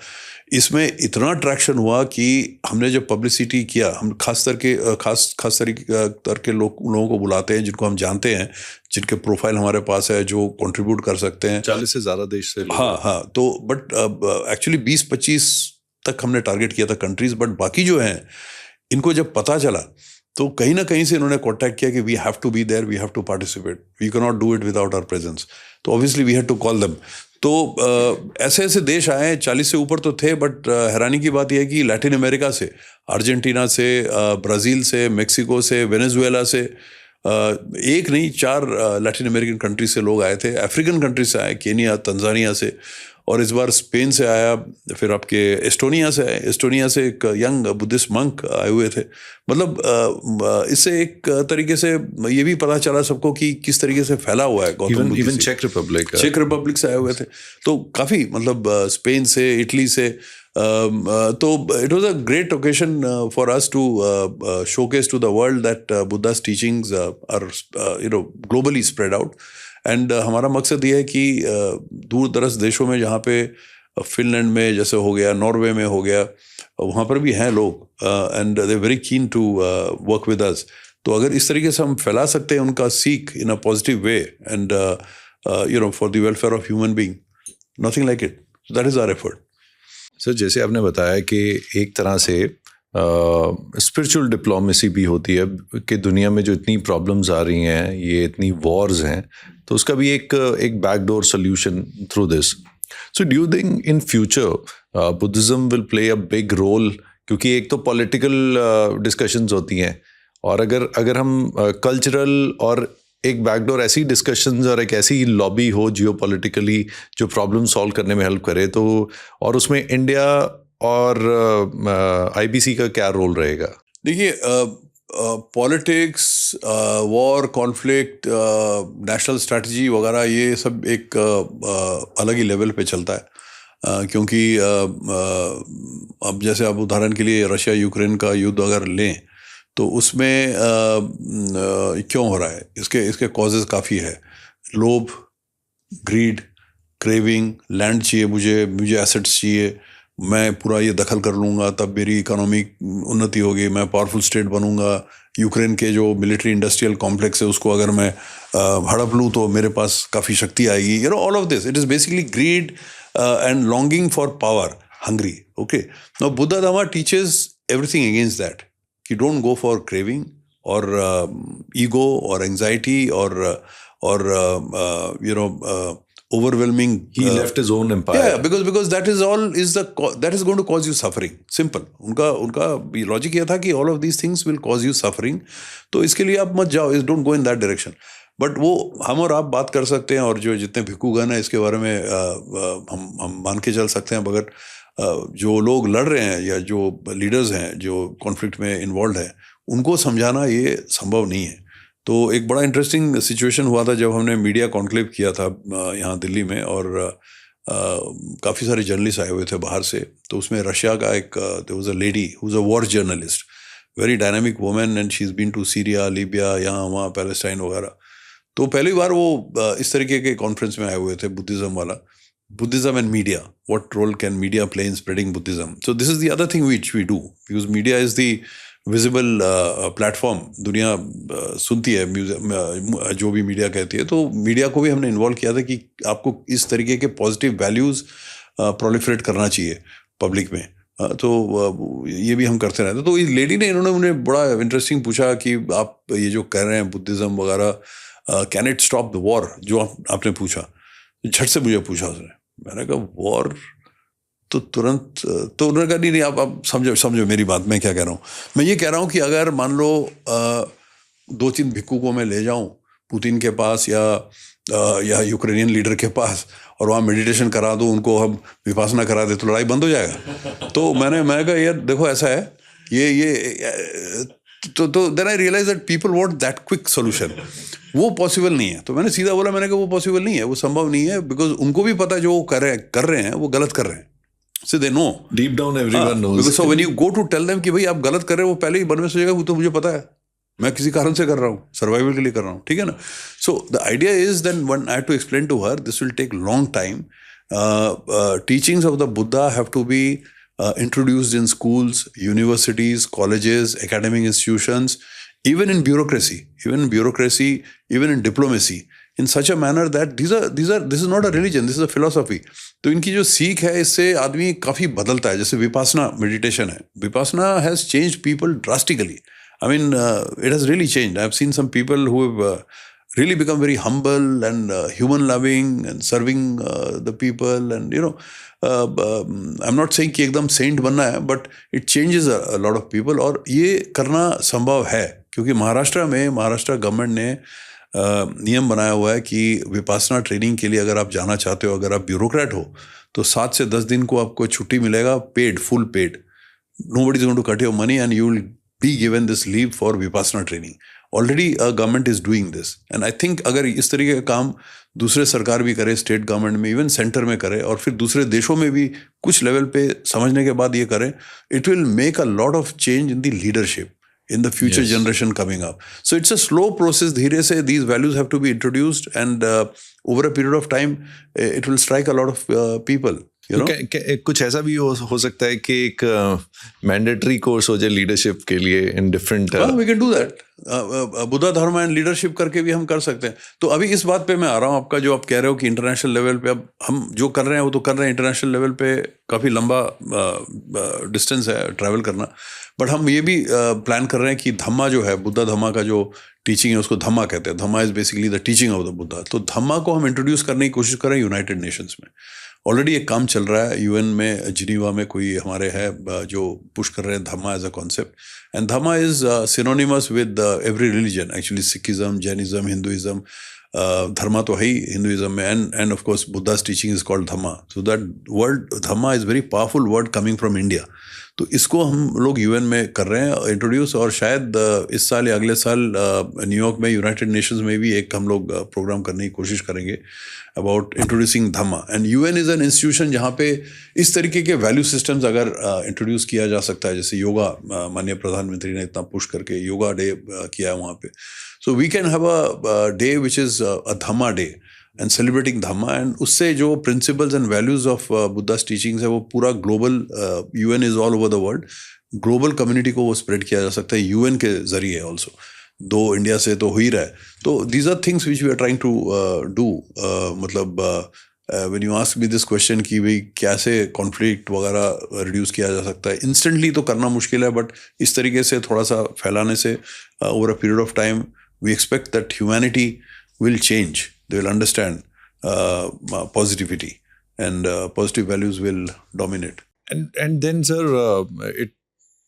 इसमें इतना ट्रैक्शन हुआ कि हमने जब पब्लिसिटी किया, हम खास करके लोगों को बुलाते हैं जिनको हम जानते हैं, जिनके प्रोफाइल हमारे पास है, जो कंट्रीब्यूट कर सकते हैं. 40 से ज़्यादा देश से. हाँ. तो बट एक्चुअली 20-25 तक हमने टारगेट किया था कंट्रीज, बट बाकी जो हैं इनको जब पता चला तो कहीं ना कहीं से इन्होंने कॉन्टैक्ट किया कि we have to be there, we have to participate, we can not do it without our presence. तो obviously we had to call them. तो ऐसे ऐसे देश आए, 40 से ऊपर तो थे, बट हैरानी की बात यह है कि लैटिन अमेरिका से, अर्जेंटीना से, ब्राज़ील से, मेक्सिको से, वेनेजुएला से, एक नहीं 4 लैटिन अमेरिकन कंट्री से लोग आए थे. अफ्रीकन कंट्री से आए, केनिया, तंजानिया से, और इस बार स्पेन से आया, फिर आपके एस्टोनिया से आए. एस्टोनिया से एक यंग बुद्धिस्ट मंक आए हुए थे. मतलब इससे एक तरीके से ये भी पता चला सबको कि किस तरीके से फैला हुआ है गौतम बुद्ध. इवन चेक रिपब्लिक से आए हुए थे. तो काफ़ी, मतलब स्पेन से, इटली से. तो it was a great occasion for us to showcase to the world that Buddha's teachings are globally spread out. And हमारा मकसद ये है कि दूर दराज देशों में, जहाँ पे फिनलैंड में जैसे हो गया, नॉर्वे में हो गया, वहाँ पर भी हैं लोग, and they very keen to work with us. तो अगर इस तरीके से हम फैला सकते हैं उनका सीख in a positive way, and for the welfare of human being, nothing like it. That is our effort. Sir, जैसे आपने बताया कि एक तरह से स्पिरिचुअल डिप्लोमेसी भी होती है कि दुनिया में जो इतनी प्रॉब्लम्स आ रही हैं, ये इतनी वॉर्स हैं, तो उसका भी एक backdoor solution through this. So do you think in future Buddhism will play a big role? क्योंकि एक तो पॉलिटिकल डिस्कशंस होती हैं, और अगर हम कल्चरल और एक बैकडोर ऐसी डिस्कशंस और एक ऐसी लॉबी हो जियोपॉलिटिकली जो प्रॉब्लम सॉल्व करने में हेल्प करे, तो और उसमें इंडिया और IBC का क्या रोल रहेगा? देखिए, politics, war, conflict, national strategy वगैरह, ये सब एक अलग ही लेवल पे चलता है. क्योंकि अब जैसे आप उदाहरण के लिए रशिया यूक्रेन का युद्ध अगर लें, तो उसमें क्यों हो रहा है, इसके कॉजेज़ काफ़ी है. लोभ, ग्रीड, क्रेविंग, लैंड चाहिए मुझे एसेट्स चाहिए, मैं पूरा ये दखल कर लूँगा, तब मेरी इकोनॉमिक उन्नति होगी, मैं पावरफुल स्टेट बनूँगा. यूक्रेन के जो मिलिट्री इंडस्ट्रियल कॉम्प्लेक्स है, उसको अगर मैं हड़प लूँ तो मेरे पास काफ़ी शक्ति आएगी. All of this, it is basically grid and longing for power, hungry. Okay. Now Buddha Dhamma teaches everything against that. You don't go for craving or ego or anxiety or overwhelming. He left his own empire. Yeah, because that is that is going to cause you suffering. Simple. उनका logic ये था कि all of these things will cause you suffering. तो इसके लिए आप मत जाओ. Don't go in that direction. But वो हम और आप बात कर सकते हैं, और जो जितने भिक्खुगण हैं इसके बारे में हम मान के चल सकते हैं. मगर जो लोग लड़ रहे हैं या जो लीडर्स हैं जो कॉन्फ्लिक्ट में इन्वॉल्व हैं, उनको समझाना ये संभव नहीं है. तो एक बड़ा इंटरेस्टिंग सिचुएशन हुआ था जब हमने मीडिया कॉन्क्लेव किया था यहाँ दिल्ली में, और काफ़ी सारे जर्नलिस्ट आए हुए थे बाहर से. तो उसमें रशिया का एक there was a lady who is a war journalist, very dynamic woman, and she is been to Syria, Libya, यहाँ वहाँ पैलेस्टाइन वगैरह. तो पहली बार वो इस तरीके के कॉन्फ्रेंस में आए हुए थे, बुद्धिज़्म वाला. Buddhism and media. What role can media play in spreading Buddhism? So this is the other thing which we do, because media is the visible platform दुनिया सुनती है, जो भी मीडिया कहती है, तो मीडिया को भी हमने इन्वॉल्व किया था कि आपको इस तरीके के पॉजिटिव वैल्यूज़ प्रोलिफरेट करना चाहिए पब्लिक में। तो ये भी हम करते रहते। तो इस लेडी ने, इन्होंने उन्हें बड़ा इंटरेस्टिंग पूछा कि आप ये जो कह रहे हैं बुद्धिज़्म वगैरह, can it stop the war, जो आपने पूछा, झट से मुझे पूछा उसने। मैंने कहा वॉर तो तुरंत, तो उन्होंने कहा नहीं आप समझो मेरी बात, मैं क्या कह रहा हूँ। मैं ये कह रहा हूँ कि अगर मान लो 2-3 भिक्खू को मैं ले जाऊँ पुतिन के पास या यूक्रेनियन लीडर के पास और वहाँ मेडिटेशन करा दूँ, उनको हम विपासना करा दे, तो लड़ाई बंद हो जाएगा। तो मैं कहा यार देखो ऐसा है, ये तो then I realise that people want that quick solution. वो पॉसिबल नहीं है। तो मैंने सीधा बोला, मैंने कहा वो पॉसिबल नहीं है, वो संभव नहीं है, बिकॉज उनको भी पता है जो वो कर रहे हैं वो गलत कर रहे हैं। So they know. Deep down everyone knows. Because so when you go to tell them कि भाई आप गलत कर रहे हो, वो पहले ही मन में सोचेगा वो तो मुझे पता है, मैं किसी कारण से कर रहा हूँ, सर्वाइवल के लिए कर रहा हूँ, ठीक है ना। So the idea is then when I have to explain to her, this will take long time. Teachings of the Buddha have to be introduced in schools, universities, colleges, academic institutions, even in bureaucracy, even in diplomacy, in such a manner that this is not a religion, this is a philosophy. तो इनकी जो सीख है, इससे आदमी काफ़ी बदलता है। जैसे विपासना मेडिटेशन है, Vipassana has changed people drastically. I mean, it has really changed. I've seen some people who have really become very humble and human-loving and serving the people. And I'm not saying कि एकदम saint बनना है, but it changes a lot of people. और ये करना संभव है क्योंकि महाराष्ट्र गवर्नमेंट ने नियम बनाया हुआ है कि विपासना ट्रेनिंग के लिए अगर आप जाना चाहते हो, अगर आप ब्यूरोक्रेट हो, तो 7 से 10 दिन को आपको छुट्टी मिलेगा, paid, full paid. Nobody is going to cut your money and you will be given this leave for Vipassana training. Already government is doing this. And I think अगर इस तरीके का काम दूसरे सरकार भी करे, स्टेट गवर्नमेंट में, इवन सेंटर में करे, और फिर दूसरे देशों में भी कुछ लेवल पे समझने के बाद ये करें, it will make a lot of change in the leadership in the future generation coming up. So it's a slow process. धीरे से these values have to be introduced, and over a period of time it will strike a lot of people. कुछ ऐसा भी हो सकता है कि एक मैंडेटरी कोर्स हो जाए लीडरशिप के लिए in different. We can do that. Buddha Dharma and leadership करके भी हम कर सकते हैं। तो अभी इस बात पे मैं आ रहा हूँ, आपका जो आप कह रहे हो कि इंटरनेशनल लेवल पे अब हम जो कर रहे हैं वो तो कर रहे हैं, इंटरनेशनल लेवल पे काफ़ी लंबा डिस्टेंस है ट्रैवल करना, बट हम ये भी प्लान कर रहे हैं कि धम्मा जो है, बुद्धा धम्मा का जो टीचिंग है उसको धम्मा कहते हैं। Dhamma is basically the teaching of the Buddha. तो धम्मा को हम इंट्रोड्यूस करने की कोशिश कर रहे हैं यूनाइटेड नेशंस में। ऑलरेडी एक काम चल रहा है यूएन में, जिनीवा में कोई हमारे है जो पुश कर रहे हैं Dhamma as a concept. And Dhamma is synonymous with every religion actually, Sikhism, Jainism, Hinduism. Dharma तो है ही हिंदुइज्म में, and of course Buddha's teaching is called Dhamma. So that word Dhamma is very powerful word coming from India. तो इसको हम लोग यूएन में कर रहे हैं इंट्रोड्यूस, और शायद इस साल या अगले साल न्यूयॉर्क में यूनाइटेड नेशंस में भी एक हम लोग प्रोग्राम करने की कोशिश करेंगे about introducing Dhamma. And UN is an institution जहाँ पे इस तरीके के वैल्यू सिस्टम्स अगर इंट्रोड्यूस किया जा सकता है, जैसे योगा, माननीय प्रधानमंत्री ने इतना पुश करके योगा डे किया है वहाँ पे। So we can have a day which is a Dhamma day and celebrating Dhamma, and उससे जो principles and values of Buddha's teachings है वो पूरा global, UN is all over the world, global community को वो स्प्रेड किया जा सकता है यूएन के जरिए ऑल्सो। दो इंडिया से तो हो ही रहा है। तो these are things which we are trying to do. मतलब when you ask me this question कि भाई कैसे कॉन्फ्लिक्ट वगैरह रिड्यूस किया जा सकता है, इंस्टेंटली तो करना मुश्किल है, बट इस तरीके से थोड़ा सा फैलाने से over a period of time we expect that humanity will change. They will understand positivity, and positive values will dominate. And then sir,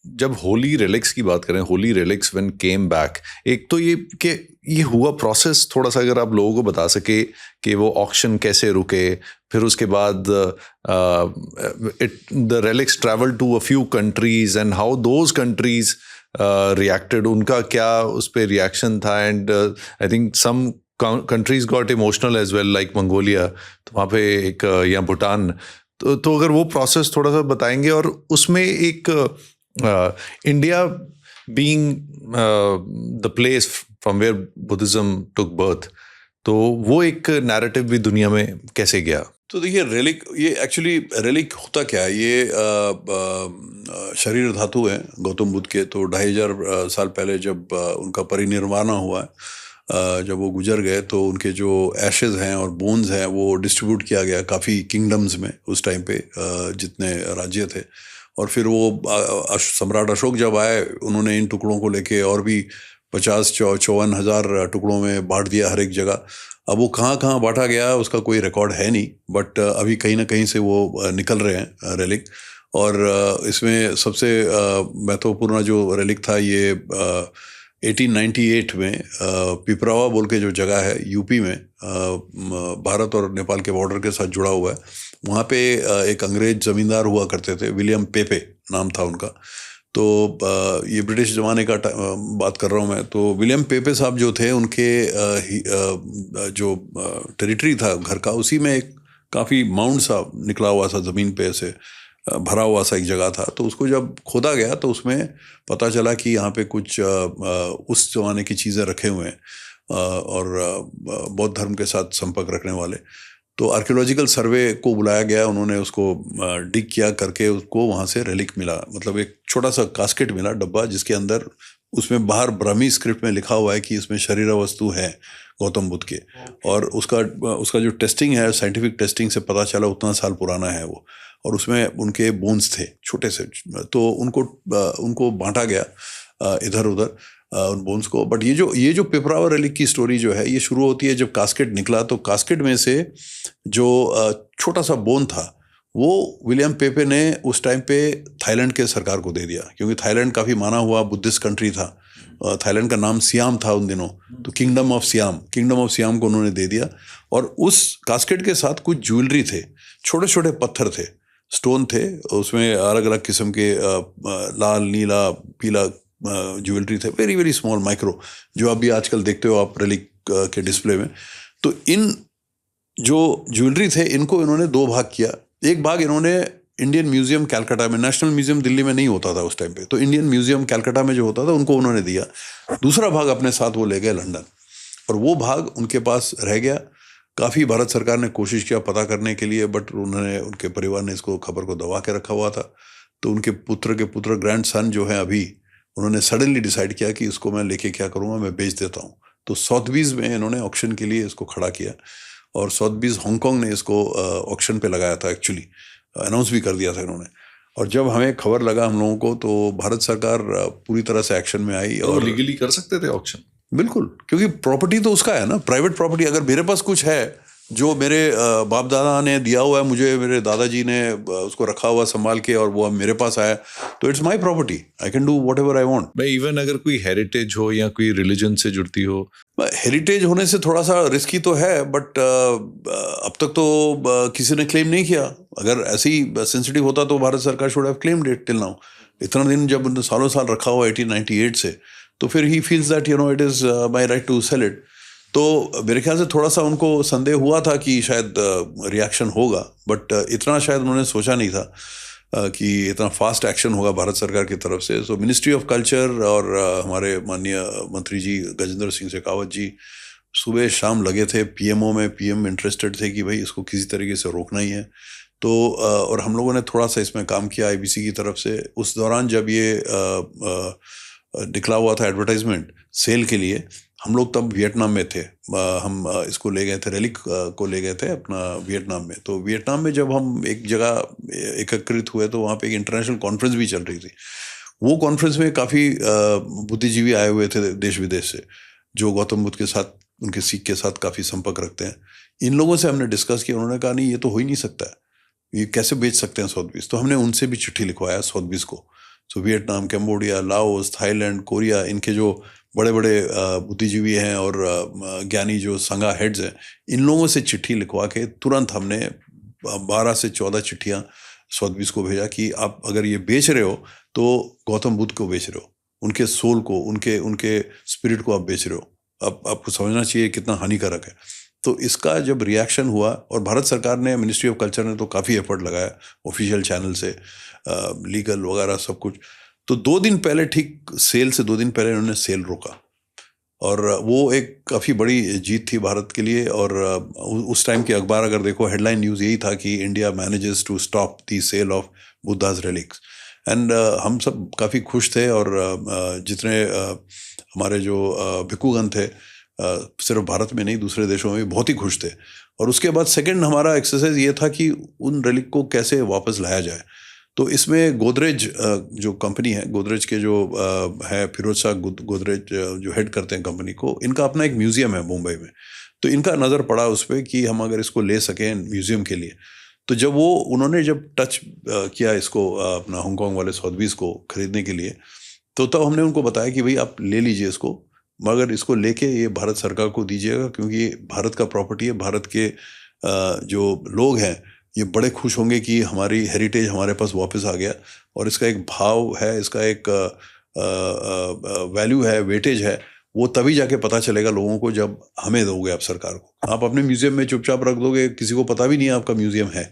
जब होली रेलिक्स की बात करें, Holi relics when came back, एक तो ये कि ये हुआ प्रोसेस थोड़ा सा अगर आप लोगों को बता सके कि वो ऑक्शन कैसे रुके, फिर उसके बाद the relics travel to a few countries and how those countries reacted, उनका क्या उस पर रिएक्शन था, and I think some countries got emotional as well, like Mongolia, तो वहाँ पे एक या भूटान, तो अगर वो प्रोसेस थोड़ा सा बताएंगे, और उसमें एक India being the place from where Buddhism took birth, तो वो एक नैरेटिव भी दुनिया में कैसे गया? तो देखिए रेलिक, ये एक्चुअली रेलिक होता क्या है, ये शरीर धातु हैं गौतम बुद्ध के, तो 2500 साल पहले जब उनका परिनिर्वाण हुआ है, जब वो गुजर गए, तो उनके जो एशेज हैं और बोन्स हैं वो डिस्ट्रीब्यूट किया गया काफ़ी किंगडम्स में उस टाइम पे, जितने राज्य थे। और फिर वो सम्राट अशोक जब आए, उन्होंने इन टुकड़ों को लेके और भी 50-54 हज़ार टुकड़ों में बांट दिया हर एक जगह। अब वो कहाँ कहाँ बांटा गया उसका कोई रिकॉर्ड है नहीं, बट अभी कहीं ना कहीं से वो निकल रहे हैं रेलिक। और इसमें सबसे महत्वपूर्ण जो रेलिक था ये 1898 में पिपरावा बोल के जो जगह है यूपी में, भारत और नेपाल के बॉर्डर के साथ जुड़ा हुआ है, वहाँ पे एक अंग्रेज ज़मींदार हुआ करते थे, विलियम पेपे नाम था उनका। तो ये ब्रिटिश ज़माने का बात कर रहा हूँ मैं। तो विलियम पेपे साहब जो थे, उनके जो टेरिटरी था घर का, उसी में एक काफ़ी माउंट सा निकला हुआ था, ज़मीन पे ऐसे भरा हुआ सा एक जगह था। तो उसको जब खोदा गया तो उसमें पता चला कि यहाँ पे कुछ उस ज़माने की चीज़ें रखे हुए हैं और बौद्ध धर्म के साथ संपर्क रखने वाले। तो आर्कियोलॉजिकल सर्वे को बुलाया गया, उन्होंने उसको डिग किया करके उसको वहाँ से रेलिक मिला, मतलब एक छोटा सा कास्केट मिला, डब्बा, जिसके अंदर उसमें बाहर ब्राह्मी स्क्रिप्ट में लिखा हुआ है कि इसमें शरीर वस्तु है गौतम बुद्ध के। और उसका जो टेस्टिंग है, साइंटिफिक टेस्टिंग से पता चला उतना साल पुराना है वो। और उसमें उनके बोन्स थे छोटे से, तो उनको बांटा गया इधर उधर उन बोन्स को। बट ये जो पिपरावा रेलिक की स्टोरी जो है, ये शुरू होती है जब कास्केट निकला। तो कास्केट में से जो छोटा सा बोन था वो विलियम पेपे ने उस टाइम पे थाईलैंड के सरकार को दे दिया, क्योंकि थाईलैंड काफ़ी माना हुआ बुद्धिस्ट कंट्री था। थाईलैंड का नाम सियाम था उन दिनों, तो किंगडम ऑफ सियाम को उन्होंने दे दिया। और उस कास्केट के साथ कुछ ज्वेलरी थे, छोटे छोटे पत्थर थे, स्टोन थे, उसमें अलग अलग किस्म के लाल, नीला, पीला ज्वेलरी थे, वेरी वेरी स्मॉल, माइक्रो, जो अभी आजकल देखते हो आप रेलिक के डिस्प्ले में। तो इन जो ज्वेलरी थे, इनको इन्होंने दो भाग किया। एक भाग इन्होंने इंडियन म्यूजियम कलकत्ता में, नेशनल म्यूजियम दिल्ली में नहीं होता था उस टाइम पे, तो इंडियन म्यूजियम कलकत्ता में जो होता था उनको उन्होंने दिया। दूसरा भाग अपने साथ वो ले गए लंदन, और वो भाग उनके पास रह गया। काफ़ी भारत सरकार ने कोशिश किया पता करने के लिए, बट उनके परिवार ने इसको खबर को दबा के रखा हुआ था। तो उनके पुत्र ग्रैंड सन जो है अभी, उन्होंने सडनली डिसाइड किया कि इसको मैं लेके क्या करूँगा, मैं बेच देता हूँ। तो सॉथबीज में इन्होंने ऑक्शन के लिए इसको खड़ा किया, और सॉथबीज हांगकांग ने इसको ऑक्शन पे लगाया था, एक्चुअली अनाउंस भी कर दिया था इन्होंने। और जब हमें खबर लगा हम लोगों को, तो भारत सरकार पूरी तरह से एक्शन में आई। और लीगली कर सकते थे ऑक्शन? बिल्कुल, क्योंकि प्रॉपर्टी तो उसका है ना, प्राइवेट प्रॉपर्टी। अगर मेरे पास कुछ है जो मेरे बाप दादा ने दिया हुआ है मुझे, मेरे दादाजी ने उसको रखा हुआ संभाल के, और वो अब मेरे पास आया, तो it's my property, I can do whatever I want. भाई इवन अगर कोई हेरिटेज हो या कोई रिलीजन से जुड़ती हो, हेरिटेज होने से थोड़ा सा रिस्की तो है, बट अब तक तो किसी ने क्लेम नहीं किया। अगर ऐसे ही सेंसिटिव होता तो भारत सरकार should have claimed it till now. इतना दिन जब सालों साल रखा हुआ 1898 से, तो फिर he feels that it is my right to sell it. तो मेरे ख्याल से थोड़ा सा उनको संदेह हुआ था कि शायद रिएक्शन होगा, बट इतना शायद उन्होंने सोचा नहीं था कि इतना फास्ट एक्शन होगा भारत सरकार की तरफ से। सो मिनिस्ट्री ऑफ कल्चर और हमारे माननीय मंत्री जी गजेंद्र सिंह शेखावत जी सुबह शाम लगे थे पीएमओ में। पीएम इंटरेस्टेड थे कि भाई इसको किसी तरीके से रोकना ही है। तो और हम लोगों ने थोड़ा सा इसमें काम किया आईबीसी की तरफ से। उस दौरान जब ये निकला हुआ था एडवर्टाइजमेंट सेल के लिए, हम लोग तब वियतनाम में थे। हम इसको ले गए थे, रेलिक को ले गए थे अपना वियतनाम में। तो वियतनाम में जब हम एक जगह एकत्रित हुए, तो वहाँ पे एक इंटरनेशनल कॉन्फ्रेंस भी चल रही थी। वो कॉन्फ्रेंस में काफ़ी बुद्धिजीवी आए हुए थे देश विदेश से, जो गौतम बुद्ध के साथ, उनके सीख के साथ काफ़ी संपर्क रखते हैं। इन लोगों से हमने डिस्कस किया। उन्होंने कहा नहीं, ये तो हो ही नहीं सकता है, ये कैसे बेच सकते हैं सॉथबीज। तो हमने उनसे भी चिट्ठी लिखवाया सॉथबीज को। तो Vietnam, Cambodia, Laos, Thailand, Korea, इनके जो बड़े बड़े बुद्धिजीवी हैं और ज्ञानी जो संघा हेड्स हैं, इन लोगों से चिट्ठी लिखवा के तुरंत हमने 12 से 14 चिट्ठियाँ सॉथबीज को भेजा कि आप अगर ये बेच रहे हो तो गौतम बुद्ध को बेच रहे हो, उनके सोल को, उनके स्पिरिट को आप बेच रहे हो। अब आपको समझना चाहिए कितना हानिकारक है। तो इसका जब रिएक्शन हुआ, और भारत सरकार ने, मिनिस्ट्री ऑफ कल्चर ने तो काफ़ी एफर्ट लगाया ऑफिशियल चैनल से, लीगल वगैरह सब कुछ। तो 2 दिन पहले, ठीक सेल से 2 दिन पहले इन्होंने सेल रोका, और वो एक काफ़ी बड़ी जीत थी भारत के लिए। और उस टाइम के अखबार अगर देखो, हेडलाइन न्यूज़ यही था कि India manages to stop the sale of Buddha's relics. And हम सब काफ़ी खुश थे, और जितने हमारे जो भिक्खुगण थे, सिर्फ भारत में नहीं दूसरे देशों में भी बहुत ही खुश थे। और उसके बाद सेकंड हमारा एक्सरसाइज ये था कि उन रेलिक को कैसे वापस लाया जाए। तो इसमें गोदरेज जो कंपनी है, गोदरेज के जो है फिरोज शाह गोदरेज जो हेड करते हैं कंपनी को, इनका अपना एक म्यूज़ियम है मुंबई में। तो इनका नज़र पड़ा उस पर कि हम अगर इसको ले सकें म्यूज़ियम के लिए। तो जब उन्होंने जब टच किया इसको अपना हांगकांग वाले सॉथबीज को ख़रीदने के लिए, तो तब हमने उनको बताया कि भाई आप ले लीजिए इसको, मगर इसको लेके ये भारत सरकार को दीजिएगा, क्योंकि ये भारत का प्रॉपर्टी है। भारत के जो लोग हैं ये बड़े खुश होंगे कि हमारी हेरिटेज हमारे पास वापस आ गया, और इसका एक भाव है, इसका एक वैल्यू है, वेटेज है, वो तभी जाके पता चलेगा लोगों को जब हमें दोगे आप सरकार को। आप अपने म्यूज़ियम में चुपचाप रख दोगे, किसी को पता भी नहीं है आपका म्यूज़ियम है।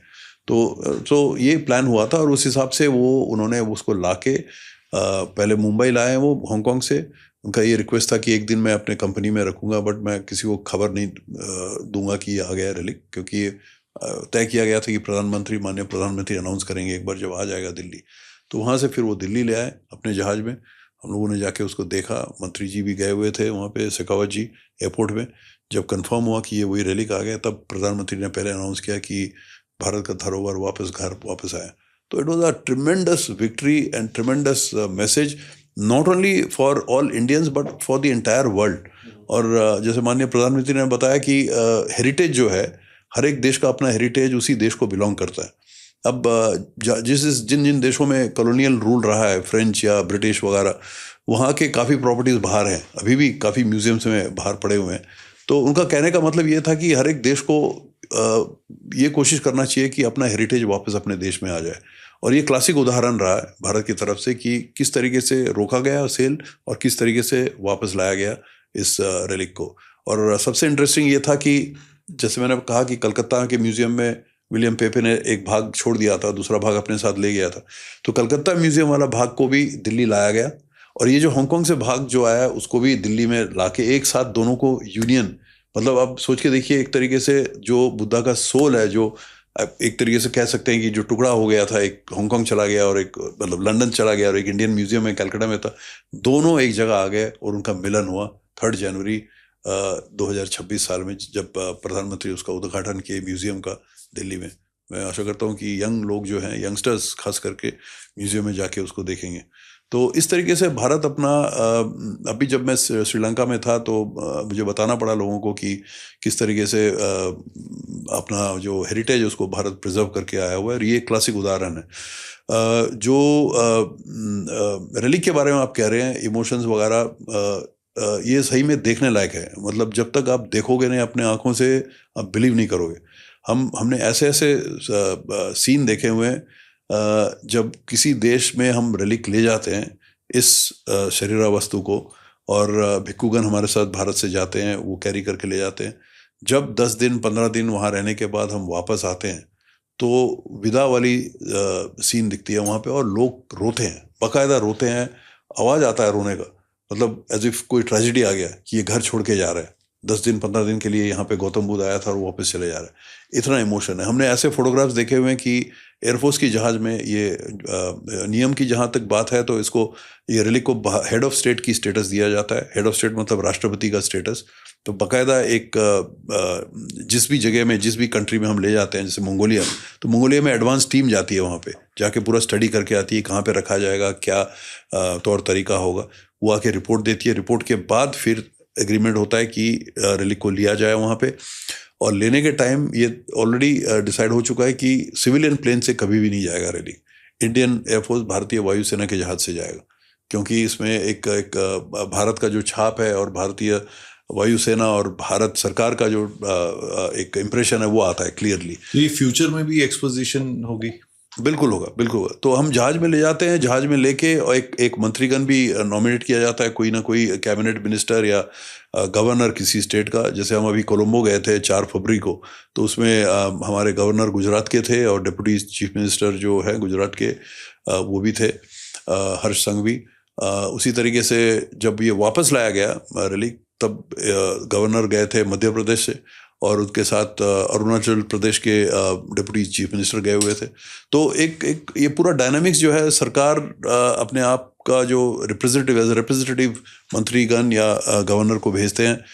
तो ये प्लान हुआ था, और उस हिसाब से उन्होंने उसको लाके पहले मुंबई लाए वो हांगकांग से। उनका ये रिक्वेस्ट था कि एक दिन मैं अपने कंपनी में रखूँगा, बट मैं किसी को खबर नहीं दूंगा कि आ गया रेलिक, क्योंकि तय किया गया था कि माननीय प्रधानमंत्री अनाउंस करेंगे एक बार जब आ जाएगा दिल्ली। तो वहाँ से फिर वो दिल्ली ले आए अपने जहाज़ में। हम लोगों ने जाके उसको देखा, मंत्री जी भी गए हुए थे वहाँ पे, शेखावत जी एयरपोर्ट में। जब कंफर्म हुआ कि ये वही रेलिक आ गया, तब प्रधानमंत्री ने पहले अनाउंस किया कि भारत का धरोहर घर वापस आया। तो it was a tremendous victory and tremendous message, not only for all Indians but for the entire world. और जैसे माननीय प्रधानमंत्री ने बताया कि हेरिटेज जो है, हर एक देश का अपना हेरिटेज उसी देश को बिलोंग करता है। अब जिन जिन देशों में कॉलोनियल रूल रहा है, फ्रेंच या ब्रिटिश वगैरह, वहाँ के काफ़ी प्रॉपर्टीज़ बाहर हैं, अभी भी काफ़ी म्यूजियम्स में बाहर पड़े हुए हैं। तो उनका कहने का मतलब ये था कि हर एक देश को ये कोशिश करना चाहिए कि अपना हेरिटेज वापस अपने देश में आ जाए। और ये क्लासिक उदाहरण रहा है भारत की तरफ से कि किस तरीके से रोका गया सेल और किस तरीके से वापस लाया गया इस रेलिक को। और सबसे इंटरेस्टिंग ये था कि जैसे मैंने कहा कि कलकत्ता के म्यूज़ियम में विलियम पेपे ने एक भाग छोड़ दिया था, दूसरा भाग अपने साथ ले गया था। तो कलकत्ता म्यूज़ियम वाला भाग को भी दिल्ली लाया गया, और ये जो हांगकांग से भाग जो आया उसको भी दिल्ली में लाके एक साथ दोनों को यूनियन, मतलब आप सोच के देखिए, एक तरीके से जो बुद्धा का सोल है, जो एक तरीके से कह सकते हैं कि जो टुकड़ा हो गया था, एक हांगकांग चला गया और एक मतलब लंदन चला गया और एक इंडियन म्यूजियम में कलकत्ता में था, दोनों एक जगह आ गए और उनका मिलन हुआ 3 जनवरी 2026 साल में, जब प्रधानमंत्री उसका उद्घाटन किए म्यूजियम का दिल्ली में। मैं आशा करता हूँ कि यंग लोग जो हैं, यंगस्टर्स खास करके, म्यूजियम में जाके उसको देखेंगे। तो इस तरीके से भारत अपना अभी जब मैं श्रीलंका में था तो मुझे बताना पड़ा लोगों को कि किस तरीके से अपना जो हेरिटेज उसको भारत प्रिजर्व करके आया हुआ है। और ये क्लासिक उदाहरण है। जो रेलिक के बारे में आप कह रहे हैं, इमोशंस वगैरह, ये सही में देखने लायक है। मतलब जब तक आप देखोगे नहीं अपने आंखों से, आप बिलीव नहीं करोगे। हमने ऐसे ऐसे सीन देखे हुए हैं, जब किसी देश में हम रेलिक ले जाते हैं इस शरीरा वस्तु को, और भिक्खुगण हमारे साथ भारत से जाते हैं, वो कैरी करके ले जाते हैं। जब 10 दिन 15 दिन वहाँ रहने के बाद हम वापस आते हैं तो विदा वाली सीन दिखती है वहाँ पे, और लोग रोते हैं, बाकायदा रोते हैं, आवाज़ आता है रोने का, मतलब एज इफ कोई ट्रेजिडी आ गया कि ये घर छोड़ के जा रहा है, 10 दिन 15 दिन के लिए यहाँ पे गौतम बुद्ध आया था और वापस चले जा रहा है। इतना इमोशन है। हमने ऐसे फोटोग्राफ्स देखे हुए हैं कि एयरफोर्स की जहाज़ में, ये नियम की जहाँ तक बात है तो इसको, ये रेलिक को हेड ऑफ स्टेट की स्टेटस दिया जाता है। हेड ऑफ स्टेट मतलब राष्ट्रपति का स्टेटस। तो बाकायदा एक जिस भी जगह में, जिस भी कंट्री में हम ले जाते हैं, जैसे मंगोलिया, तो मंगोलिया में एडवांस टीम जाती है वहाँ पे, जाके पूरा स्टडी करके आती है कहाँ पे रखा जाएगा, क्या तौर तरीका होगा, वो आके रिपोर्ट देती है। रिपोर्ट के बाद फिर एग्रीमेंट होता है कि रेलिक को लिया जाए वहाँ पे। और लेने के टाइम ये ऑलरेडी डिसाइड हो चुका है कि सिविलियन प्लेन से कभी भी नहीं जाएगा रेलिक, इंडियन एयरफोर्स, भारतीय वायुसेना के जहाज़ से जाएगा, क्योंकि इसमें एक भारत का जो छाप है और भारतीय वायुसेना और भारत सरकार का जो एक इम्प्रेशन है वो आता है क्लियरली। तो ये फ्यूचर में भी एक्सपोजिशन होगी? बिल्कुल होगा, बिल्कुल होगा। तो हम जहाज़ में ले जाते हैं, जहाज़ में लेके, और एक मंत्रीगण भी नॉमिनेट किया जाता है, कोई ना कोई कैबिनेट मिनिस्टर या गवर्नर किसी स्टेट का। जैसे हम अभी कोलंबो गए थे 4 फरवरी को, तो उसमें हमारे गवर्नर गुजरात के थे और डिप्टी चीफ मिनिस्टर जो है गुजरात के, वो भी थे, हर्ष संघवी। उसी तरीके से जब ये वापस लाया गया रेलिक, तब गवर्नर गए थे मध्य प्रदेश से, और उसके साथ अरुणाचल प्रदेश के डिप्टी चीफ मिनिस्टर गए हुए थे। तो एक ये पूरा डायनामिक्स जो है, सरकार अपने आप का जो रिप्रेजेंटेटिव मंत्रीगण या गवर्नर को भेजते हैं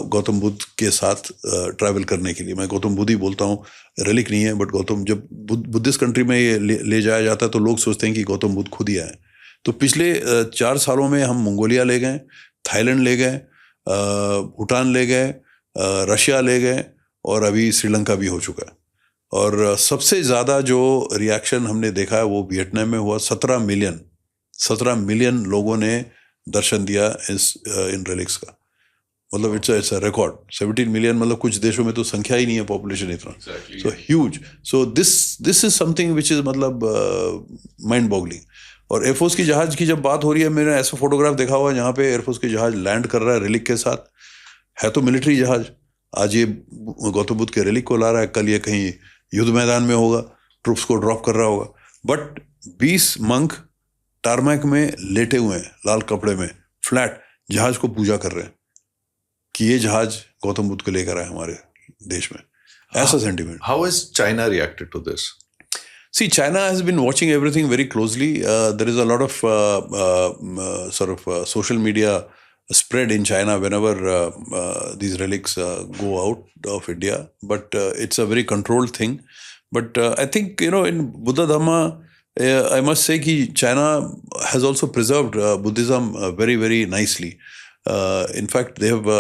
गौतम बुद्ध के साथ ट्रैवल करने के लिए। मैं गौतम बुद्ध ही बोलता हूँ, रेलिक नहीं है, बट गौतम, जब बुद्धिस्ट कंट्री में ये ले जाया जाता है तो लोग सोचते हैं कि गौतम बुद्ध खुद ही आए। तो पिछले 4 सालों में हम मंगोलिया ले गए, थाईलैंड ले गए, भूटान ले गए, रशिया ले गए, और अभी श्रीलंका भी हो चुका है। और सबसे ज़्यादा जो रिएक्शन हमने देखा है वो वियतनाम में हुआ। 17 मिलियन लोगों ने दर्शन दिया इन रेलिक्स का। मतलब इट्स अ रिकॉर्ड। 17 मिलियन, मतलब कुछ देशों में तो संख्या ही नहीं है पॉपुलेशन इतना। So huge. So this is something which is मतलब माइंड बॉगलिंग। और एयरफोर्स की जहाज की जब बात हो रही है, मैंने ऐसा फोटोग्राफ देखा हुआ है जहाँ पे एयरफोर्स की जहाज लैंड कर रहा है रेलिक के साथ। है तो मिलिट्री जहाज, आज ये गौतम बुद्ध के रेलिक को ला रहा है, कल ये कहीं युद्ध मैदान में होगा, ट्रुप्स को ड्रॉप कर रहा होगा। बट 20 मंक टारमैक में लेटे हुए हैं, लाल कपड़े में, फ्लैट, जहाज को पूजा कर रहे हैं कि ये जहाज गौतम बुद्ध को लेकर आए हमारे देश में। ऐसा sentiment. How has China reacted to this? See, China has been watching everything very closely. There is a lot of social media spread in China whenever these relics go out of India. But it's a very controlled thing. But I think, in Buddha Dhamma, I must say that China has also preserved Buddhism very, very nicely. In fact, they have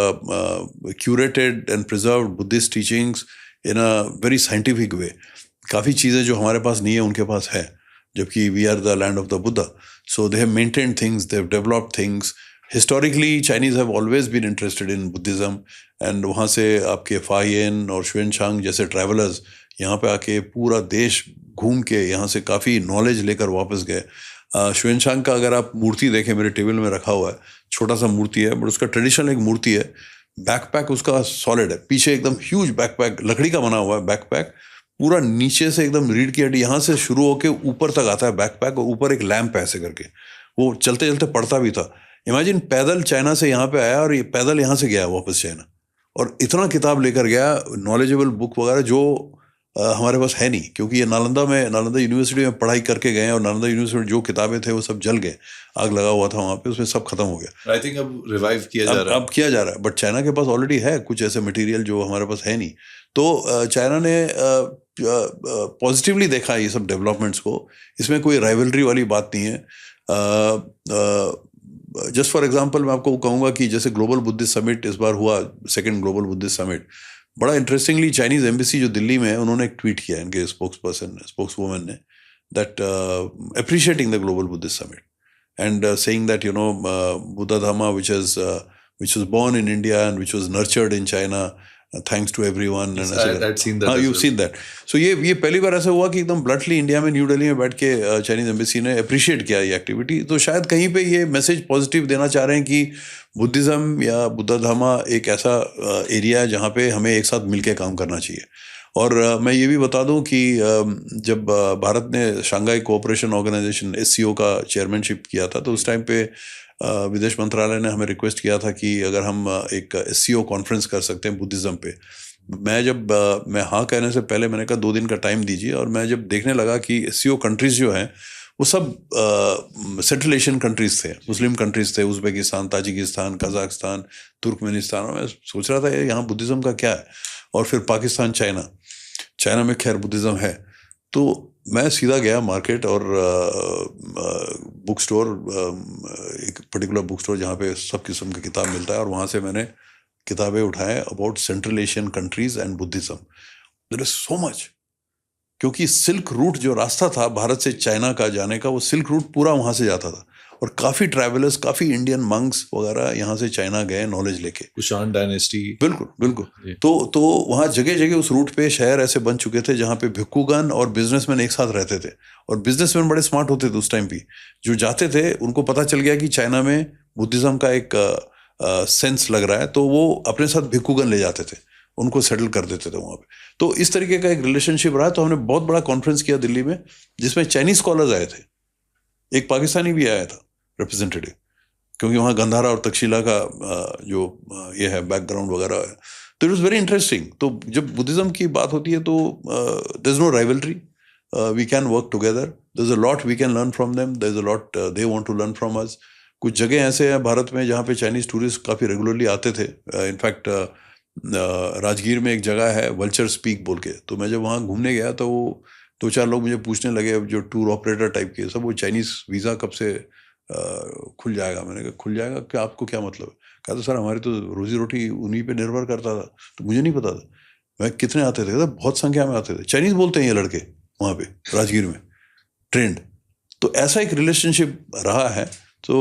curated and preserved Buddhist teachings in a very scientific way. काफ़ी चीज़ें जो हमारे पास नहीं है उनके पास है, जबकि we are the land of the Buddha. So they have maintained things, they have developed things. Historically Chinese have always been interested in Buddhism, and वहाँ से आपके फाहियन और शुएनशांग जैसे ट्रैवलर्स यहाँ पे आके पूरा देश घूम के यहाँ से काफ़ी नॉलेज लेकर वापस गए. शुएनशांग का अगर आप मूर्ति देखें, मेरे टेबल में रखा हुआ है, छोटा सा मूर्ति है, बट उसका ट्रेडिशनल एक मूर्ति है. बैकपैक उसका सॉलिड है, पीछे एकदम ह्यूज बैकपैक, लकड़ी का बना हुआ है बैकपैक, पूरा नीचे से एकदम रीढ़ की हड्डी यहाँ से शुरू होके ऊपर तक आता है बैकपैक, और ऊपर एक लैंप ऐसे करके, वो चलते चलते पड़ता भी था. इमेजिन, पैदल चाइना से यहाँ पे आया और ये पैदल यहाँ से गया वापस चाइना, और इतना किताब लेकर गया, नॉलेजेबल बुक वगैरह जो हमारे पास है नहीं, क्योंकि ये नालंदा यूनिवर्सिटी में पढ़ाई करके गए, और नालंदा यूनिवर्सिटी में जो किताबें थे वो सब जल गए, आग लगा हुआ था वहाँ पे, उसमें सब खत्म हो गया. आई थिंक अब रिवाइव किया जा रहा है. अब किया जा रहा है, बट चाइना के पास ऑलरेडी है कुछ ऐसे मटेरियल जो हमारे पास है नहीं. तो चाइना ने पॉजिटिवली देखा ये सब डेवलपमेंट्स को. इसमें कोई राइवलरी वाली बात नहीं है. जस्ट फॉर एग्जांपल मैं आपको कहूँगा कि जैसे ग्लोबल बुद्धिस्ट समिट इस बार हुआ, सेकंड ग्लोबल बुद्धिस्ट समिट, बड़ा इंटरेस्टिंगली चाइनीज एम्बेसी जो दिल्ली में है, उन्होंने एक ट्वीट किया, इनके स्पोक्सवुमन ने, that appreciating the global Buddhist summit and saying that Buddha धामा which was born in India and which was nurtured in China, thanks to everyone. Yes, I've seen that. You've seen that. So ये पहली बार ऐसा हुआ कि एकदम ब्लटली India में, new Delhi में बैठ के चाइनीज एम्बेसी ने अप्रिशिएट किया ये एक्टिविटी. तो शायद कहीं पे ये मैसेज पॉजिटिव देना चाह रहे हैं कि बुद्धिज़्म या बुद्धा धामा एक ऐसा एरिया है जहाँ पे हमें एक साथ मिलके काम करना चाहिए. और मैं ये भी बता दूं कि जब भारत ने शंघाई कोऑपरेशन ऑर्गेनाइजेशन SCO का चेयरमैनशिप किया था, तो उस टाइम पे विदेश मंत्रालय ने हमें रिक्वेस्ट किया था कि अगर हम एक SCO कॉन्फ्रेंस कर सकते हैं बुद्धिज़्म पे. मैं हाँ कहने से पहले मैंने कहा 2 दिन का टाइम दीजिए, और मैं जब देखने लगा कि SCO कंट्रीज़ जो हैं वो सब सेंट्रल एशियन कंट्रीज़ थे, मुस्लिम कंट्रीज़ थे, उज़्बेकिस्तान, ताजिकिस्तान, कजाकिस्तान, तुर्कमेनिस्तान. और मैं सोच रहा था यहाँ बुद्धिज़्म का क्या है. और फिर पाकिस्तान, चाइना में खैर बुद्धिज़्म है. तो मैं सीधा गया मार्केट और बुक स्टोर, एक पर्टिकुलर बुक स्टोर जहाँ पे सब किस्म की किताब मिलता है, और वहाँ से मैंने किताबें उठाए about Central Asian countries and Buddhism. There is so much, क्योंकि सिल्क रूट जो रास्ता था भारत से चाइना का जाने का, वो सिल्क रूट पूरा वहाँ से जाता था, और काफ़ी ट्रैवलर्स, काफ़ी इंडियन मंक्स वगैरह यहाँ से चाइना गए नॉलेज लेके. कुषाण डायनेस्टी. बिल्कुल. तो वहाँ जगह जगह उस रूट पे शहर ऐसे बन चुके थे जहाँ पे भिक्खुगण और बिजनेसमैन एक साथ रहते थे. और बिजनेसमैन बड़े स्मार्ट होते थे उस टाइम पे, जो जाते थे उनको पता चल गया कि चाइना में बुद्धिज़्म का एक सेंस लग रहा है, तो वो अपने साथ भिक्खुगण ले जाते थे, उनको सेटल कर देते थे वहाँ पे. तो इस तरीके का एक रिलेशनशिप रहा. तो हमने बहुत बड़ा कॉन्फ्रेंस किया दिल्ली में, जिसमें चाइनीज स्कॉलर्स आए थे, एक पाकिस्तानी भी आया था रिप्रेजेंटेटिव, क्योंकि वहाँ गंधारा और तक्षशिला का जो ये है बैकग्राउंड वगैरह है. तो इट वॉज वेरी इंटरेस्टिंग. तो जब बुद्धिज्म की बात होती है तो there is no rivalry, we can work together, there is a lot we can learn from them, there is a lot they want to learn from us. कुछ जगह ऐसे हैं भारत में जहाँ पे चाइनीज टूरिस्ट काफ़ी रेगुलरली आते थे. इनफैक्ट राजगीर में एक जगह है वल्चर स्पीक बोल के, तो मैं जब वहाँ घूमने गया तो वो 2-4 लोग मुझे पूछने लगे, जो टूर ऑपरेटर टाइप के सब, वो चाइनीज़ वीज़ा कब से खुल जाएगा. मैंने कहा खुल जाएगा क्या, आपको क्या मतलब है? कहा तो सर हमारी तो रोजी रोटी उन्हीं पे निर्भर करता था. तो मुझे नहीं पता था. मैं कितने आते थे? कहता बहुत संख्या में आते थे. चाइनीज़ बोलते हैं ये लड़के वहाँ पे राजगीर में, ट्रेंड. तो ऐसा एक रिलेशनशिप रहा है. So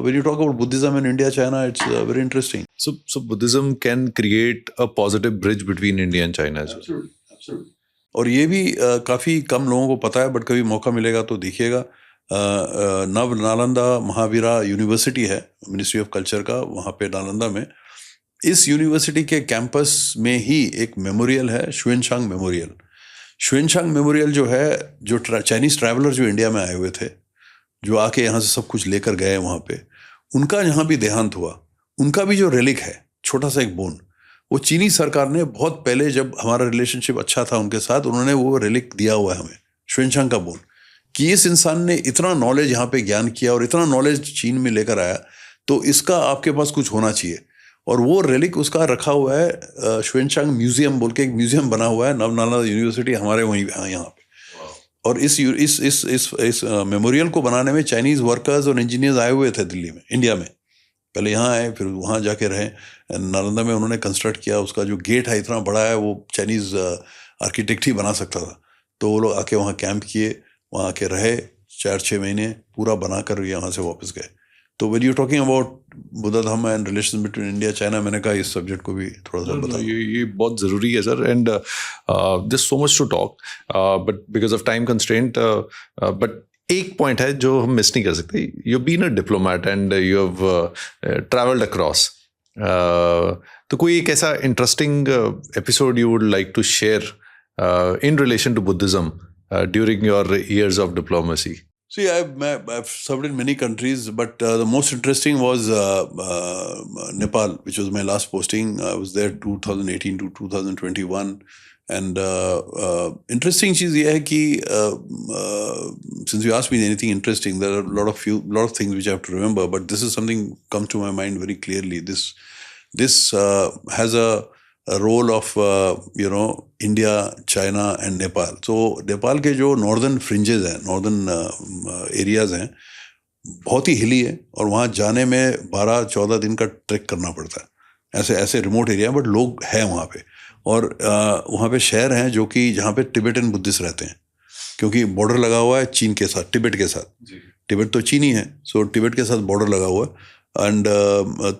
when you talk about Buddhism in India, China, it's very interesting. So Buddhism can create a positive bridge between India and China as well. Absolutely, absolutely. और ये भी काफ़ी कम लोगों को पता है, बट कभी मौका मिलेगा तो देखिएगा. नव नालंदा महावीरा यूनिवर्सिटी है मिनिस्ट्री ऑफ कल्चर का, वहाँ पे नालंदा में. इस यूनिवर्सिटी के कैंपस में ही एक मेमोरियल है, शुएनशांग मेमोरियल. शुएनशांग मेमोरियल जो है, जो चाइनीज़ ट्रैवलर जो इंडिया में आए हुए थे, जो आके यहाँ से सब कुछ लेकर गए वहाँ पे, उनका यहाँ भी देहांत हुआ. उनका भी जो रेलिक है, छोटा सा एक बोन, वो चीनी सरकार ने बहुत पहले, जब हमारा रिलेशनशिप अच्छा था उनके साथ, उन्होंने वो रेलिक दिया हुआ है हमें, शुएनशांग का बोन, कि इस इंसान ने इतना नॉलेज यहाँ पे ज्ञान किया और इतना नॉलेज चीन में लेकर आया, तो इसका आपके पास कुछ होना चाहिए. और वो रेलिक उसका रखा हुआ है शुएनशांग म्यूजियम बोल के, एक म्यूजियम बना हुआ है नवनालंदा यूनिवर्सिटी हमारे वहीं यहाँ पे. और इस मेमोरियल को बनाने में चाइनीज़ वर्कर्स और इंजीनियर्स आए हुए थे दिल्ली में, इंडिया में. पहले यहाँ आए, फिर वहाँ जाके रहे. नालंदा में उन्होंने कंस्ट्रक्ट किया. उसका जो गेट है इतना बड़ा है, वो चाइनीज़ आर्किटेक्ट ही बना सकता था. तो वो लोग आके वहाँ कैंप किए, वहाँ आके रहे 4-6 महीने, पूरा बना कर यहाँ से वापस गए. तो when you talking about Buddha Dhamma and relation between India China, मैंने कहा इस सब्जेक्ट को भी थोड़ा सा बता. ये बहुत ज़रूरी है sir. And this so much to talk, but because of time constraint, but एक पॉइंट है जो हम मिस नहीं कर सकते. You been a diplomat and you have travelled across. तो कोई एक ऐसा interesting episode you would like to share in relation to Buddhism during your years of diplomacy? See, I've served in many countries, but the most interesting was Nepal, which was my last posting. I was there 2018 to 2021. And interesting चीज़ ये है कि since you asked me anything interesting, there are a lot of things which I have to remember, but this is something comes to my mind very clearly. This has a role of India, China and Nepal. So Nepal के जो northern fringes हैं, northern areas हैं, बहुत ही हिली है, और वहाँ जाने में 12-14 दिन का ट्रैक करना पड़ता है. ऐसे रिमोट एरिया, बट लोग हैं वहाँ पे. और वहाँ पे शहर हैं जो कि जहाँ पे टिबेटन बुद्धिस्ट रहते हैं, क्योंकि बॉर्डर लगा हुआ है चीन के साथ, तिब्बत के साथ. तिब्बत तो चीनी है, सो तिब्बत के साथ बॉर्डर लगा हुआ है. एंड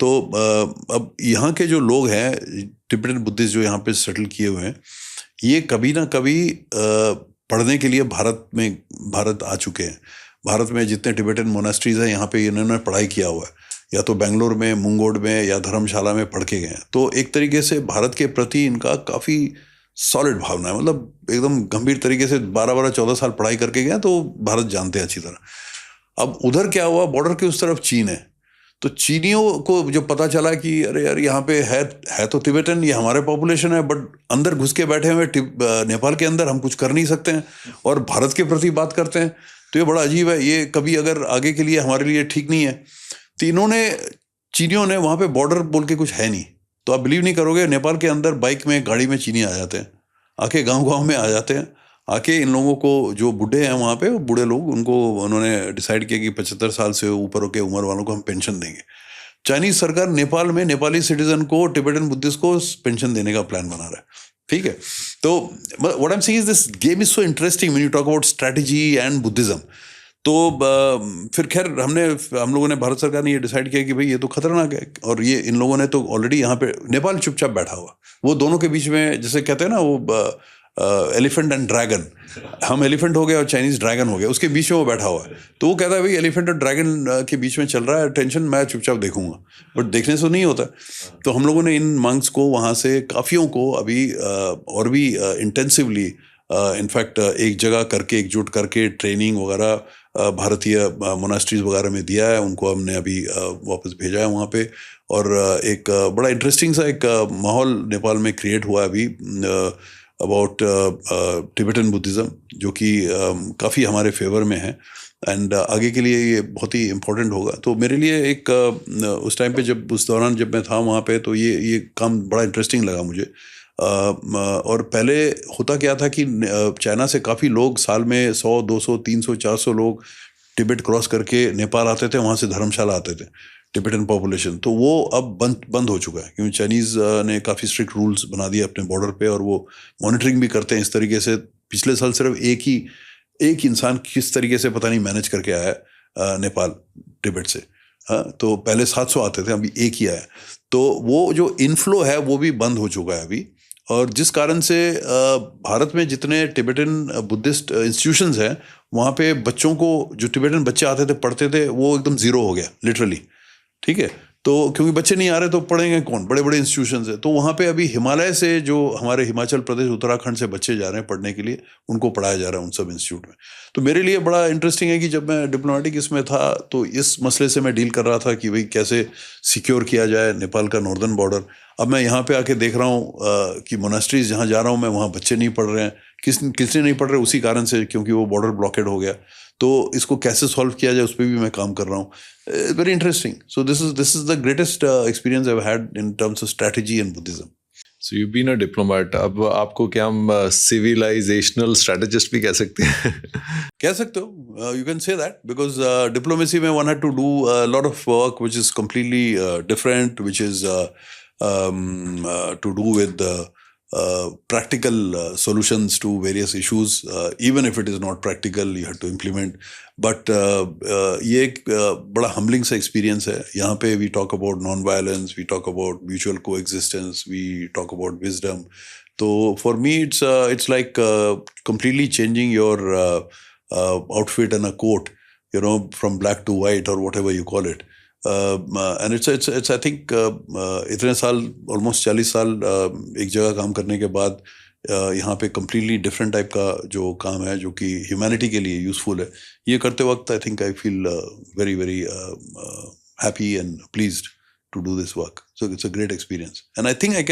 तो अब यहाँ के जो लोग हैं टिबेटन बुद्धिस्ट जो यहाँ पे सेटल किए हुए हैं, ये कभी ना कभी पढ़ने के लिए भारत आ चुके हैं. भारत में जितने टिबेटन मोनास्ट्रीज हैं, यहाँ पे इन्होंने पढ़ाई किया हुआ है, या तो बेंगलोर में, मुंगोड में, या धर्मशाला में पढ़ के गए हैं. तो एक तरीके से भारत के प्रति इनका काफ़ी सॉलिड भावना है, मतलब एकदम गंभीर तरीके से 12-14 साल पढ़ाई करके गए, तो भारत जानते हैं अच्छी तरह. अब उधर क्या हुआ, बॉर्डर के उस तरफ चीन है, तो चीनियों को जो पता चला कि अरे यार यहाँ पे है तो तिब्बतन, ये हमारे पॉपुलेशन है, बट अंदर घुस के बैठे हुए नेपाल के अंदर, हम कुछ कर नहीं सकते हैं, और भारत के प्रति बात करते हैं. तो ये बड़ा अजीब है, ये कभी अगर आगे के लिए हमारे लिए ठीक नहीं है. तो चीनियों ने वहाँ पे बॉर्डर बोल के कुछ है नहीं, तो आप बिलीव नहीं करोगे, नेपाल के अंदर बाइक में, गाड़ी में चीनी आ जाते हैं, आके गाँव में आ जाते हैं. आके इन लोगों को, जो बूढ़े हैं वहाँ पे, बूढ़े लोग, उनको उन्होंने डिसाइड किया कि 75 साल से ऊपर के उम्र वालों को हम पेंशन देंगे. चाइनीज सरकार नेपाल में नेपाली सिटीजन को, टिबेटन बुद्धिस्ट को पेंशन देने का प्लान बना रहा है. ठीक है. तो what I am saying is this game is so interesting when you talk about strategy and Buddhism. तो फिर खैर हम लोगों ने, भारत सरकार ने ये डिसाइड किया कि भाई ये तो खतरनाक है, और ये इन लोगों ने तो ऑलरेडी यहाँ पे, नेपाल चुपचाप बैठा हुआ, वो दोनों के बीच में, जैसे कहते हैं ना वो एलिफेंट एंड ड्रैगन, हम एलिफेंट हो गए और चाइनीज ड्रैगन हो गया, उसके बीच में वो बैठा हुआ है. तो वो कहता है भाई एलिफेंट और ड्रैगन के बीच में चल रहा है टेंशन, मैं चुपचाप देखूंगा, बट देखने से नहीं होता. तो हम लोगों ने इन मंक्स को वहाँ से काफियों को अभी और भी इंटेंसिवली, इनफैक्ट एक जगह करके, एकजुट करके ट्रेनिंग वगैरह भारतीय मोनास्ट्रीज वगैरह में दिया है. उनको हमने अभी वापस भेजा है वहाँ पे, और एक बड़ा इंटरेस्टिंग सा एक माहौल नेपाल में क्रिएट हुआ अभी अबाउट टिबेटन बुद्धिज़्म, जो कि काफ़ी हमारे फेवर में है एंड आगे के लिए ये बहुत ही इम्पोर्टेंट होगा। तो मेरे लिए एक उस टाइम पे जब उस दौरान जब मैं था वहाँ पे, तो ये काम बड़ा इंटरेस्टिंग लगा मुझे। और पहले होता क्या था कि चाइना से काफ़ी लोग साल में 100, 200, 300, 400 लोग तिब्बत क्रॉस करके नेपाल आते थे, वहाँ से धर्मशाला आते थे टिबेटन पॉपुलेशन। तो वो अब बंद हो चुका है, क्योंकि चाइनीज़ ने काफ़ी स्ट्रिक्ट रूल्स बना दिए अपने बॉर्डर पे, और वो मॉनिटरिंग भी करते हैं इस तरीके से। पिछले साल सिर्फ एक इंसान किस तरीके से पता नहीं मैनेज करके आया नेपाल तिब्बत से। हाँ, तो पहले 700 आते थे, अभी एक ही आया। तो वो जो इनफ्लो है वो भी बंद हो चुका है अभी, और जिस कारण से भारत में जितने टिबेटन बुद्धिस्ट इंस्टीट्यूशंस हैं, वहाँ पे बच्चों को, जो टिबेटन बच्चे आते थे पढ़ते थे, वो एकदम ज़ीरो हो गया लिटरली। ठीक है, तो क्योंकि बच्चे नहीं आ रहे तो पढ़ेंगे कौन? बड़े बड़े इंस्टीट्यूशंस है। तो वहाँ पे अभी हिमालय से जो हमारे हिमाचल प्रदेश, उत्तराखंड से बच्चे जा रहे हैं पढ़ने के लिए, उनको पढ़ाया जा रहा है उन सब इंस्टीट्यूट में। तो मेरे लिए बड़ा इंटरेस्टिंग है कि जब मैं डिप्लोमेटिक इसमें था, तो इस मसले से मैं डील कर रहा था कि भाई कैसे सिक्योर किया जाए नेपाल का नॉर्दर्न बॉर्डर। अब मैं यहाँ पे आके देख रहा हूँ कि मोनास्ट्रीज जहाँ जा रहा हूँ मैं, वहाँ बच्चे नहीं पढ़ रहे हैं। किसने नहीं पढ़ रहे? उसी कारण से, क्योंकि वो बॉर्डर ब्लॉकेड हो गया। तो इसको कैसे सॉल्व किया जाए, उस पर भी मैं काम कर रहा हूँ। Very interesting. So this is the greatest experience I have had in terms of strategy and Buddhism. So you've been a diplomat. अब आपको क्या हम सिविलाइजेशनल स्ट्रेटेजिस्ट भी कह सकते हैं? कह सकते हो, you can say that, because diplomacy में one had to do lot of work which is completely different, which is to do with practical solutions to various issues. Even if it is not practical, you have to implement. But ये एक बड़ा humbling सा experience है। यहाँ पे we talk about non-violence, we talk about mutual coexistence, we talk about wisdom. So for me, it's like completely changing your outfit and a coat, from black to white or whatever you call it. And it's I think इतने साल, almost 40 साल एक जगह काम करने के बाद यहाँ पे कम्प्लीटली डिफरेंट टाइप का जो काम है, जो कि ह्यूमैनिटी के लिए यूज़फुल है, ये करते वक्त I think I feel very very happy and pleased to do this work. So it's a great experience. And I think I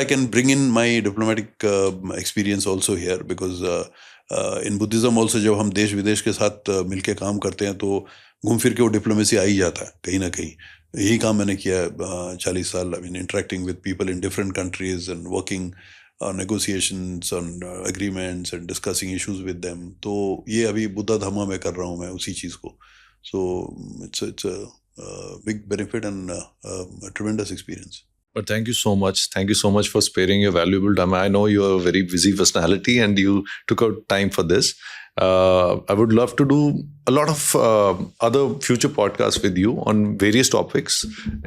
can bring in my diplomatic experience also here, because in Buddhism also जब हम देश विदेश के साथ मिलके काम करते हैं, तो घूम फिर के वो डिप्लोमेसी आ ही जाता है कहीं ना कहीं। यही काम मैंने किया है 40 साल। I mean, interacting with people in different countries and working on negotiations, on agreements and discussing issues with them. तो ये अभी बुद्धा धम्मा में कर रहा हूँ मैं उसी चीज़ को। So it's a big benefit and a tremendous experience. But thank you so much. Thank you so much for sparing your valuable time. I know you're a very busy personality and you took out time for this. I would love to do a lot of other future podcasts with you on various topics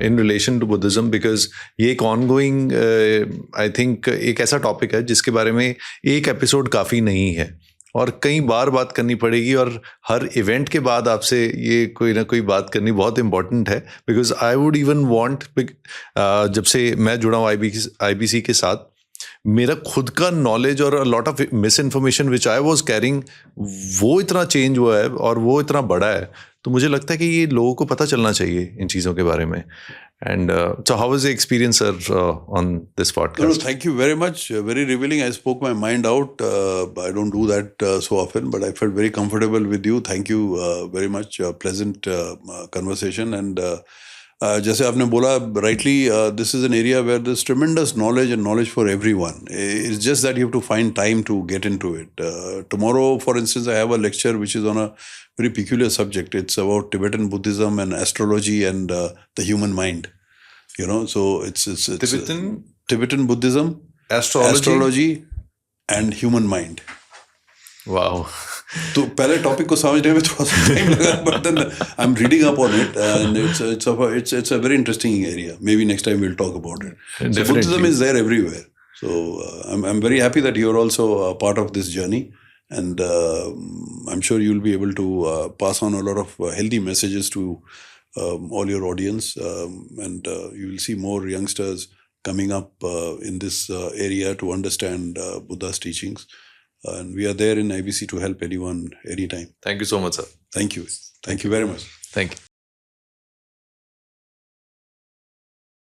in relation to Buddhism, because ये एक ongoing, I think एक ऐसा topic है जिसके बारे में एक episode काफ़ी नहीं है, और कई बार बात करनी पड़ेगी, और हर इवेंट के बाद आपसे ये कोई ना कोई बात करनी बहुत इंपॉर्टेंट है। Because I would even want, जब से मैं जुड़ा हूँ IBC के साथ, मेरा खुद का नॉलेज और lot of miss information which I was carrying, वो इतना चेंज हुआ है और वो इतना बड़ा है। तो मुझे लगता है कि ये लोगों को पता चलना चाहिए इन चीज़ों के बारे में। And so how was the experience, sir, on this podcast? No, thank you very much. Very revealing. I spoke my mind out. I don't do that so often, but I felt very comfortable with you. Thank you very much. Pleasant conversation. And जैसे आपने बोला rightly, this is an area where there's tremendous knowledge and knowledge for everyone. It's just that you have to find time to get into it. Tomorrow, for instance, I have a lecture which is on a very peculiar subject. It's about Tibetan Buddhism and astrology and the human mind. So it's Tibetan Buddhism, astrology and human mind. Wow. तो पहले topic को समझने में थोड़ा सा time लगा, but then I'm reading up on it, and it's a very interesting area. Maybe next time we'll talk about it. So Buddhism is there everywhere. So I'm very happy that you're also a part of this journey, and I'm sure you'll be able to pass on a lot of healthy messages to all your audience, and you will see more youngsters coming up in this area to understand Buddha's teachings. And we are there in IBC to help anyone, anytime. Thank you so much, sir. Thank you. Thank you very much. Thank you.